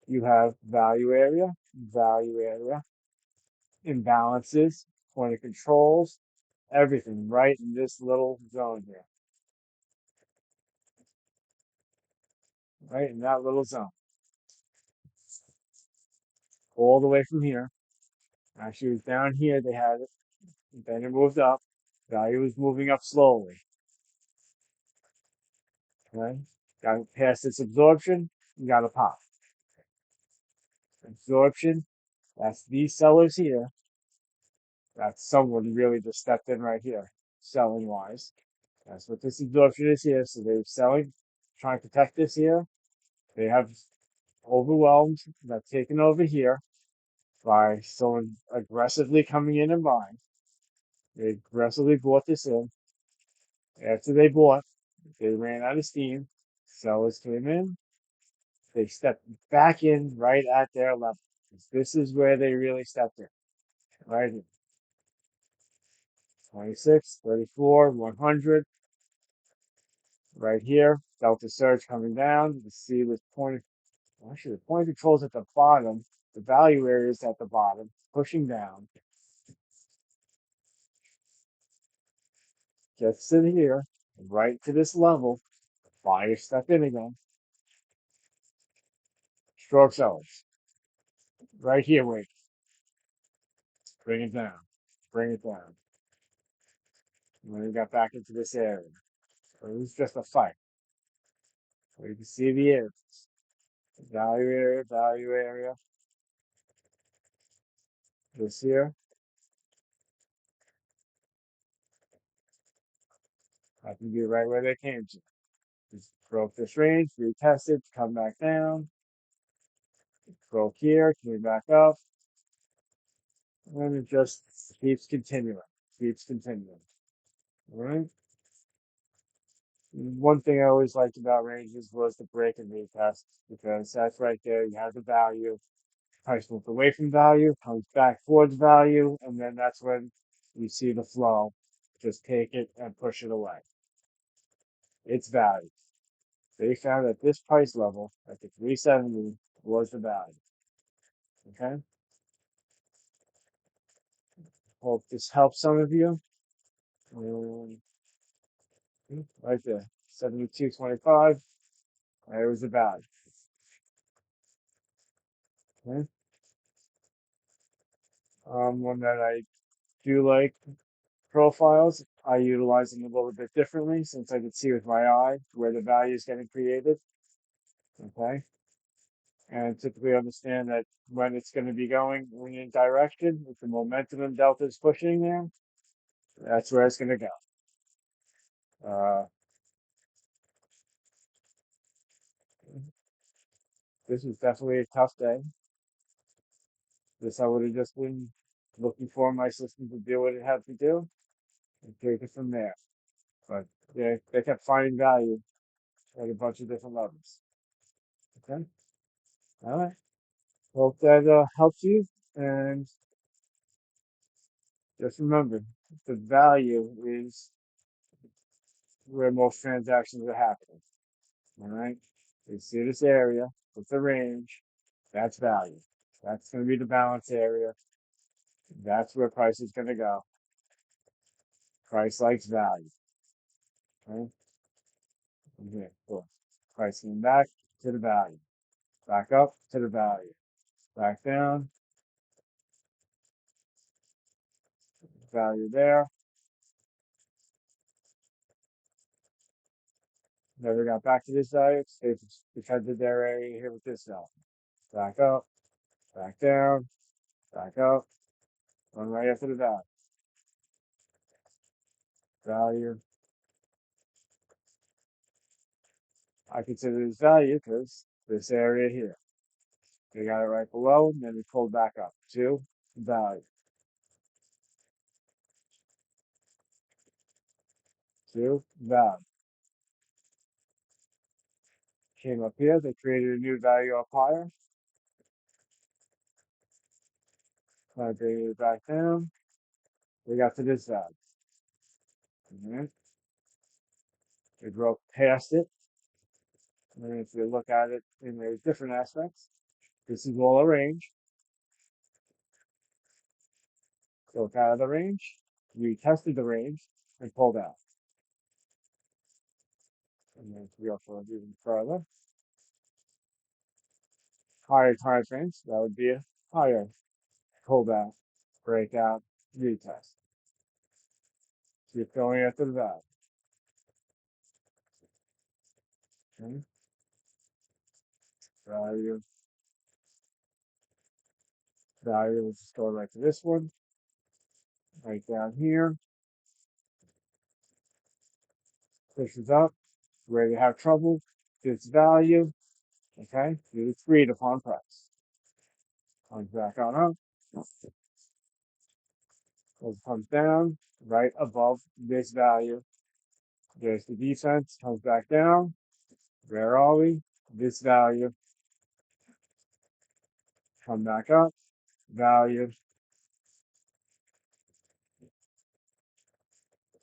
You have value area, imbalances, point of controls, everything right in this little zone here, right in that little zone, all the way from here. Actually, it was down here they had it, then it moved up. Value was moving up slowly. Okay, got past this absorption, you got a pop. Absorption, that's these sellers here. That's someone really just stepped in right here, selling wise. That's what this absorption is here. So they're selling, trying to protect this here. They have overwhelmed, got taken over here by someone aggressively coming in and buying. They aggressively bought this in. After they bought, they ran out of steam. Sellers came in. They stepped back in right at their level. This is where they really stepped in. Right here. 26, 34, 100. Right here. Delta surge coming down. You see this point. Actually, the point of control is at the bottom. The value area is at the bottom, pushing down. Gets in here, right to this level. Buyer step in again. Short sellers. Right here, wait. Bring it down. Bring it down. And then we got back into this area. So it was just a fight. So you can see the areas. Value area, value area. This here. That can be right where they came to. Just broke this range, retested, come back down. Broke here, came back up. And it just keeps continuing. Keeps continuing. All right. One thing I always liked about ranges was the break and retest because that's right there. You have the value. Price moves away from value, comes back towards value, and then that's when you see the flow. Just take it and push it away. It's value. They found that this price level at the 370 was the value. Okay. Hope this helps some of you. Um, right there, 72.25. There was the value. Okay. One that I do like profiles. I utilize them a little bit differently since I can see with my eye where the value is getting created. Okay. And typically understand that when it's going to be going in a direction, if the momentum and delta is pushing there, that's where it's going to go. This was definitely a tough day. This I would have just been looking for my system to do what it had to do and take it from there. But they kept finding value at a bunch of different levels. Okay. All right. Hope that helps you. And just remember, the value is where most transactions are happening. All right. You see this area with the range, that's value. That's going to be the balance area. That's where price is going to go. Price likes value. Okay. Okay, cool. Price came back to the value. Back up to the value. Back down. value there. Never got back to this value. Stayed protected their area here with this cell. Back up, back down, back up, run right after the value. Value. I consider this value because this area here. We got it right below, and then we pulled back up to value. To value. Came up here, they created a new value up higher. Migrated it back down. We got to this value. Alright. We broke past it. And if you look at it in the different aspects, this is all a range. Broke out of the range, retested the range, and pulled out. And then if we go for even further, higher time frames, that would be a higher pullback, breakout, retest. Keep going after the value. Okay. Value. Value, let's just go right to this one. Right down here. Pushes up. Where you have trouble, gets value. Okay. It's agreed upon price. Comes back on up. Comes down right above this value. There's the defense. Comes back down. Where are we? This value. Come back up. Value.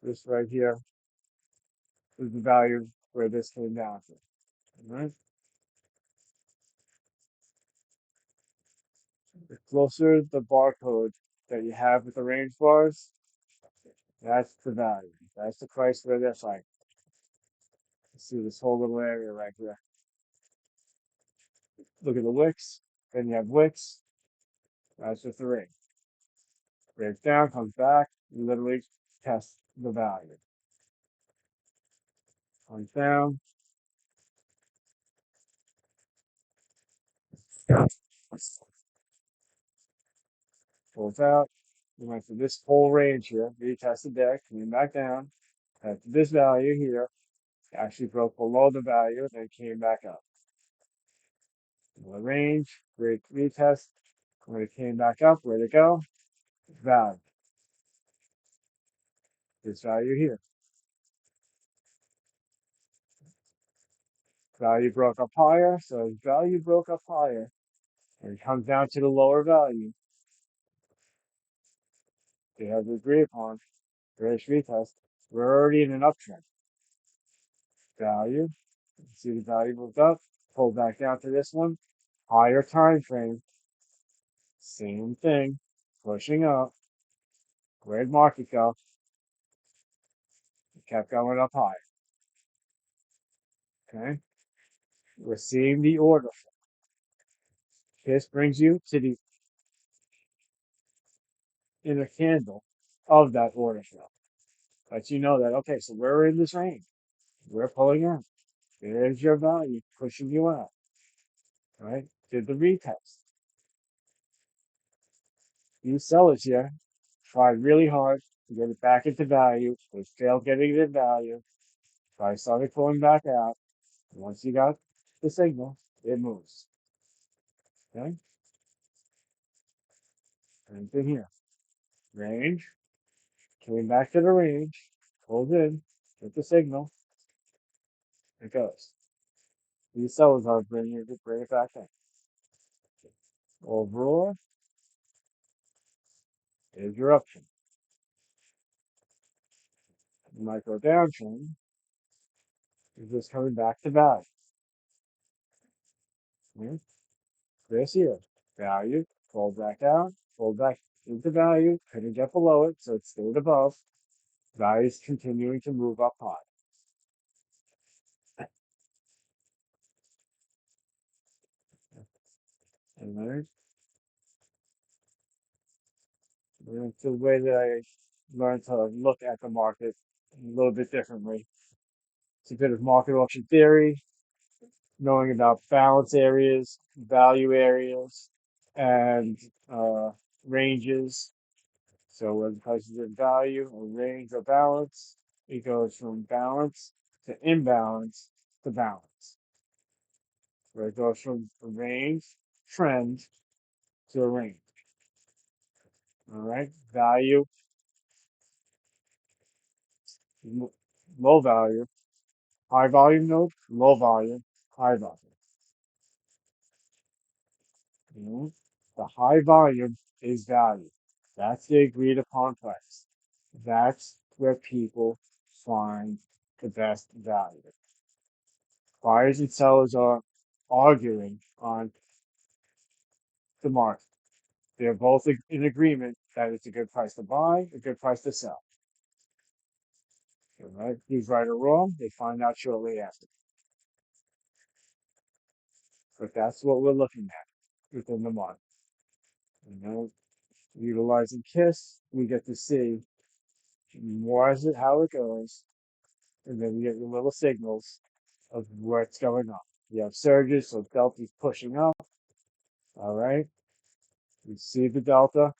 This right here is the value where this came down to. All right. The closer the barcode that you have with the range bars, that's the value. That's the price where they're fighting. See this whole little area right there. Look at the wicks. Then you have wicks. That's just the range. Breaks down, comes back, literally tests the value. Comes down, pulls out. We went through this whole range here, retested there, came back down, at this value here, actually broke below the value, then came back up. The range, great retest. When it came back up, where'd it go? Value. This value here. Value broke up higher, so as value broke up higher, and it comes down to the lower value. They have to agree upon. Great retest. We're already in an uptrend. Value. See the value moved up, pulled back down to this one. Higher time frame. Same thing. Pushing up. Where'd market go? It kept going up higher. Okay. We're seeing the order flow. This brings you to the inner candle of that order flow. Lets you know that, okay, so we're in this range. We're pulling out. There's your value pushing you out. Right? Did the retest. These sellers here tried really hard to get it back into value. They failed getting it in value. So I started pulling back out. Once you got the signal, it moves. Okay? Same thing here. Range. Came back to the range. Pulled in. Get the signal. It goes. These sellers are bringing it back in. Overall, is your option. Micro downtrend is just coming back to value. Okay? This here, value, pulled back out, pulled back into value, couldn't get below it, so it stayed above. Value is continuing to move up high. And then the way that learn to look at the market a little bit differently. It's a bit of market auction theory, knowing about balance areas, value areas, and ranges. So when prices are in value or range or balance, it goes from balance to imbalance to balance. Where it goes from a range trend to a range. All right, value, low value, high volume node, low volume, high volume. Mhm. The high volume is value. That's the agreed upon price. That's where people find the best value. Buyers and sellers are arguing on the market. They're both in agreement that it's a good price to buy, a good price to sell. All right? Who's right or wrong? They find out shortly after. But that's what we're looking at within the market. You know, utilizing KISS, we get to see more as it how it goes, and then we get the little signals of what's going on. You have surges, so delta's pushing up. All right, you see the delta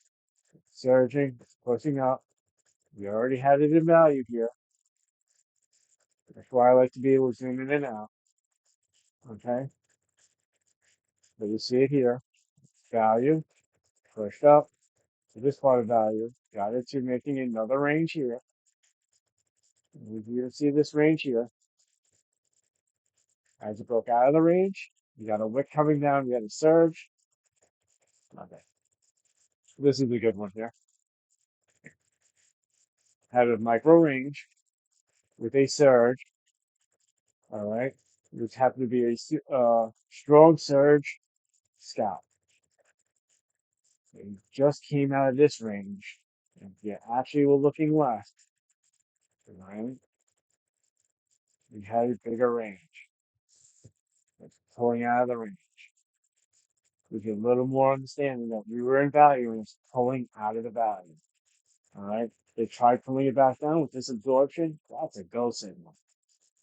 surging, it's pushing up. We already had it in value here. That's why I like to be able to zoom in and out. Okay, but you see it here. Value pushed up to this part of value. Got it to making another range here. You see this range here. As it broke out of the range, you got a wick coming down, you got a surge. Okay. This is a good one here. Had a micro range with a surge, all right, which happened to be a strong surge scalp. It just came out of this range. And if you actually were looking left, right, we had a bigger range. It's pulling out of the range. We get a little more understanding that we were in value and it's pulling out of the value. All right. They tried pulling it back down with this absorption. That's a go signal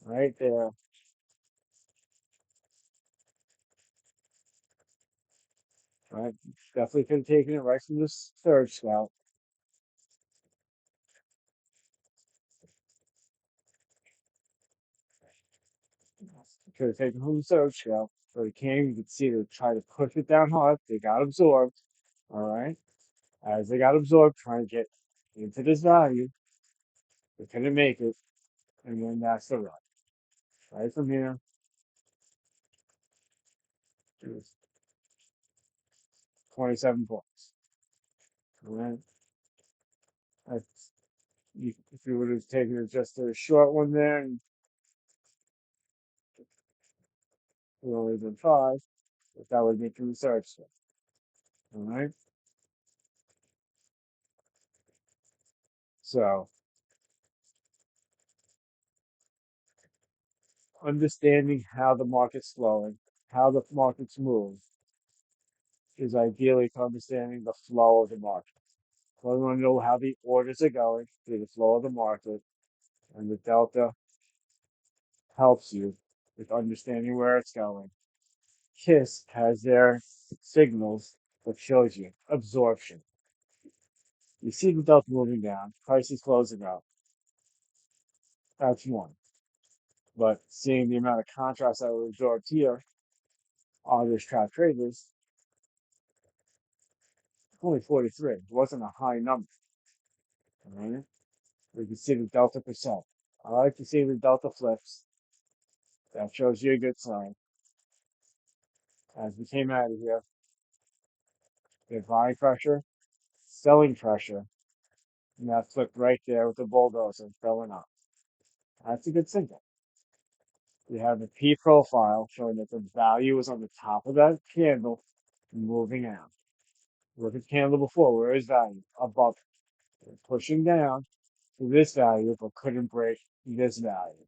right there. Right. Definitely could have taken it right from this surge scalp. Could have taken from the surge scalp. But it came, you could see they tried to push it down hard. They got absorbed. All right. As they got absorbed, trying to get into this value, they couldn't make it. And then that's the run. Right from here, it was 27 points. All right. That's, if you would have taken it just a short one there and it would only been five, but that would make the surge scale. All right. So understanding how the market's flowing, how the markets move, is ideally to understanding the flow of the market. So we want to know how the orders are going through the flow of the market, and the delta helps you with understanding where it's going. KISS has their signals that shows you absorption. You see the delta moving down, prices closing up. That's one. But seeing the amount of contrast that was absorbed here on this trap traders, only 43. It wasn't a high number. All right? We can see the delta percent. I like to see the delta flips. That shows you a good sign. As we came out of here, we have buying pressure, selling pressure, and that flipped right there with the bulldozer going up. That's a good signal. We have the P profile showing that the value is on the top of that candle moving out. Look at the candle before, where is value? Above it. We're pushing down to this value, but couldn't break this value.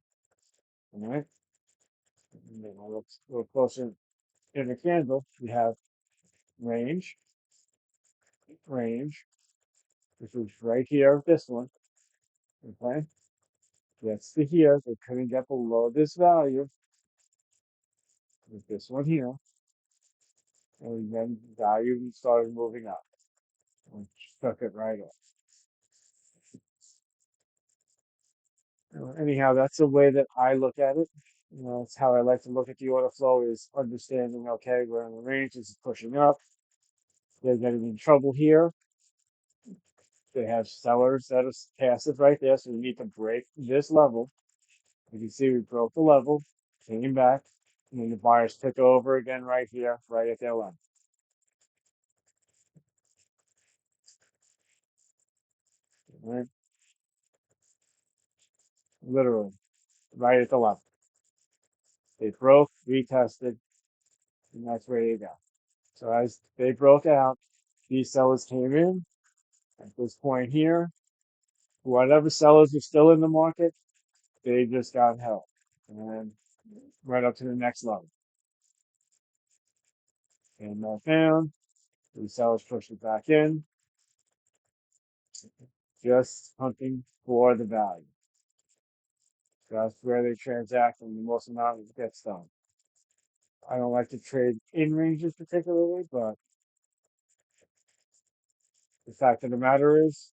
All right? And then a little closer in the candle, we have range, range, which was right here, this one, okay? Gets to here, they couldn't get below this value with this one here, and then value started moving up, which took it right up. Anyhow, that's the way that I look at it. That's how I like to look at the order flow is understanding, okay, we're in the range, this is pushing up, they're getting in trouble here. They have sellers that are passive right there, so we need to break this level. You can see we broke the level, came back, and then the buyers took over again right here, right at their level. Right? Literally, right at the level. They broke, retested, and that's where they go. So as they broke out, these sellers came in at this point here. Whatever sellers were still in the market, they just got help. And right up to the next level. Came back down, the sellers pushed it back in, just hunting for the value. That's where they transact and the most amount gets done. I don't like to trade in ranges particularly, but the fact of the matter is,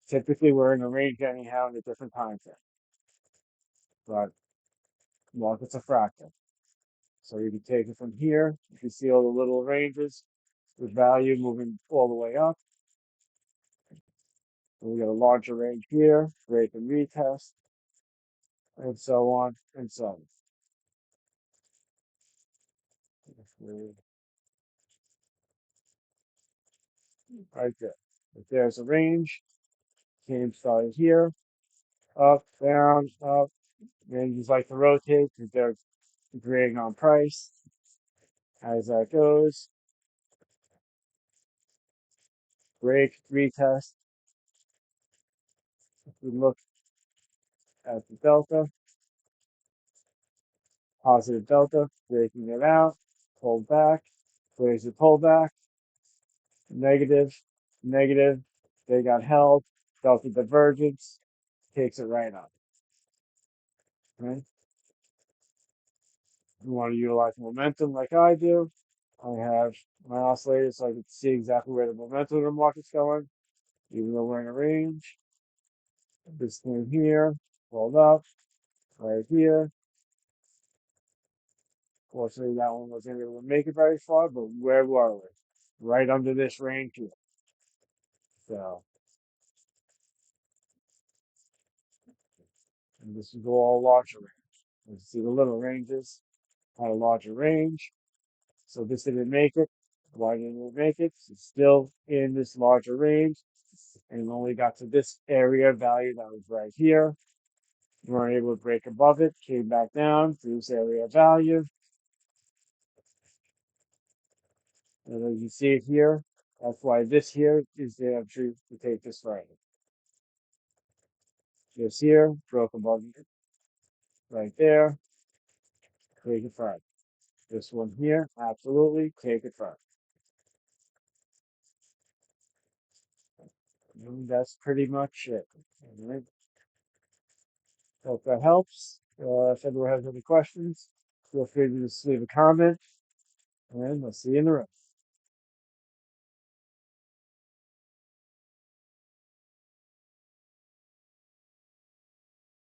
typically we're in a range anyhow in a different time frame. But market's a fractal. So you can take it from here, you can see all the little ranges with value moving all the way up. And we got a larger range here, break and retest, and so on and so on. Right there. If there's a range, came started here, up, down, up. Ranges like to rotate because they're agreeing on price. As that goes, break, retest. If we look at the delta, positive delta, breaking it out, pulled back, where's the pullback? Negative, negative, they got held, delta divergence, takes it right up. Right? You want to utilize momentum like I do. I have my oscillator so I can see exactly where the momentum of the market's going, even though we're in a range. This thing here, pulled up, right here. Fortunately, that one wasn't able to make it very far, but where were we? Right under this range here. So, and this is all larger range. You can see the little ranges had a larger range. So this didn't make it. Why didn't it make it? It's still in this larger range and only got to this area value that was right here. We weren't able to break above it, came back down to this area value. And as you see it here, that's why this here is the entry to take this further. This here, broke above it, right there, take it further. This one here, absolutely, take it further. And that's pretty much it. All right. Hope that helps. If anyone has any questions, feel free to just leave a comment, and I'll see you in the room.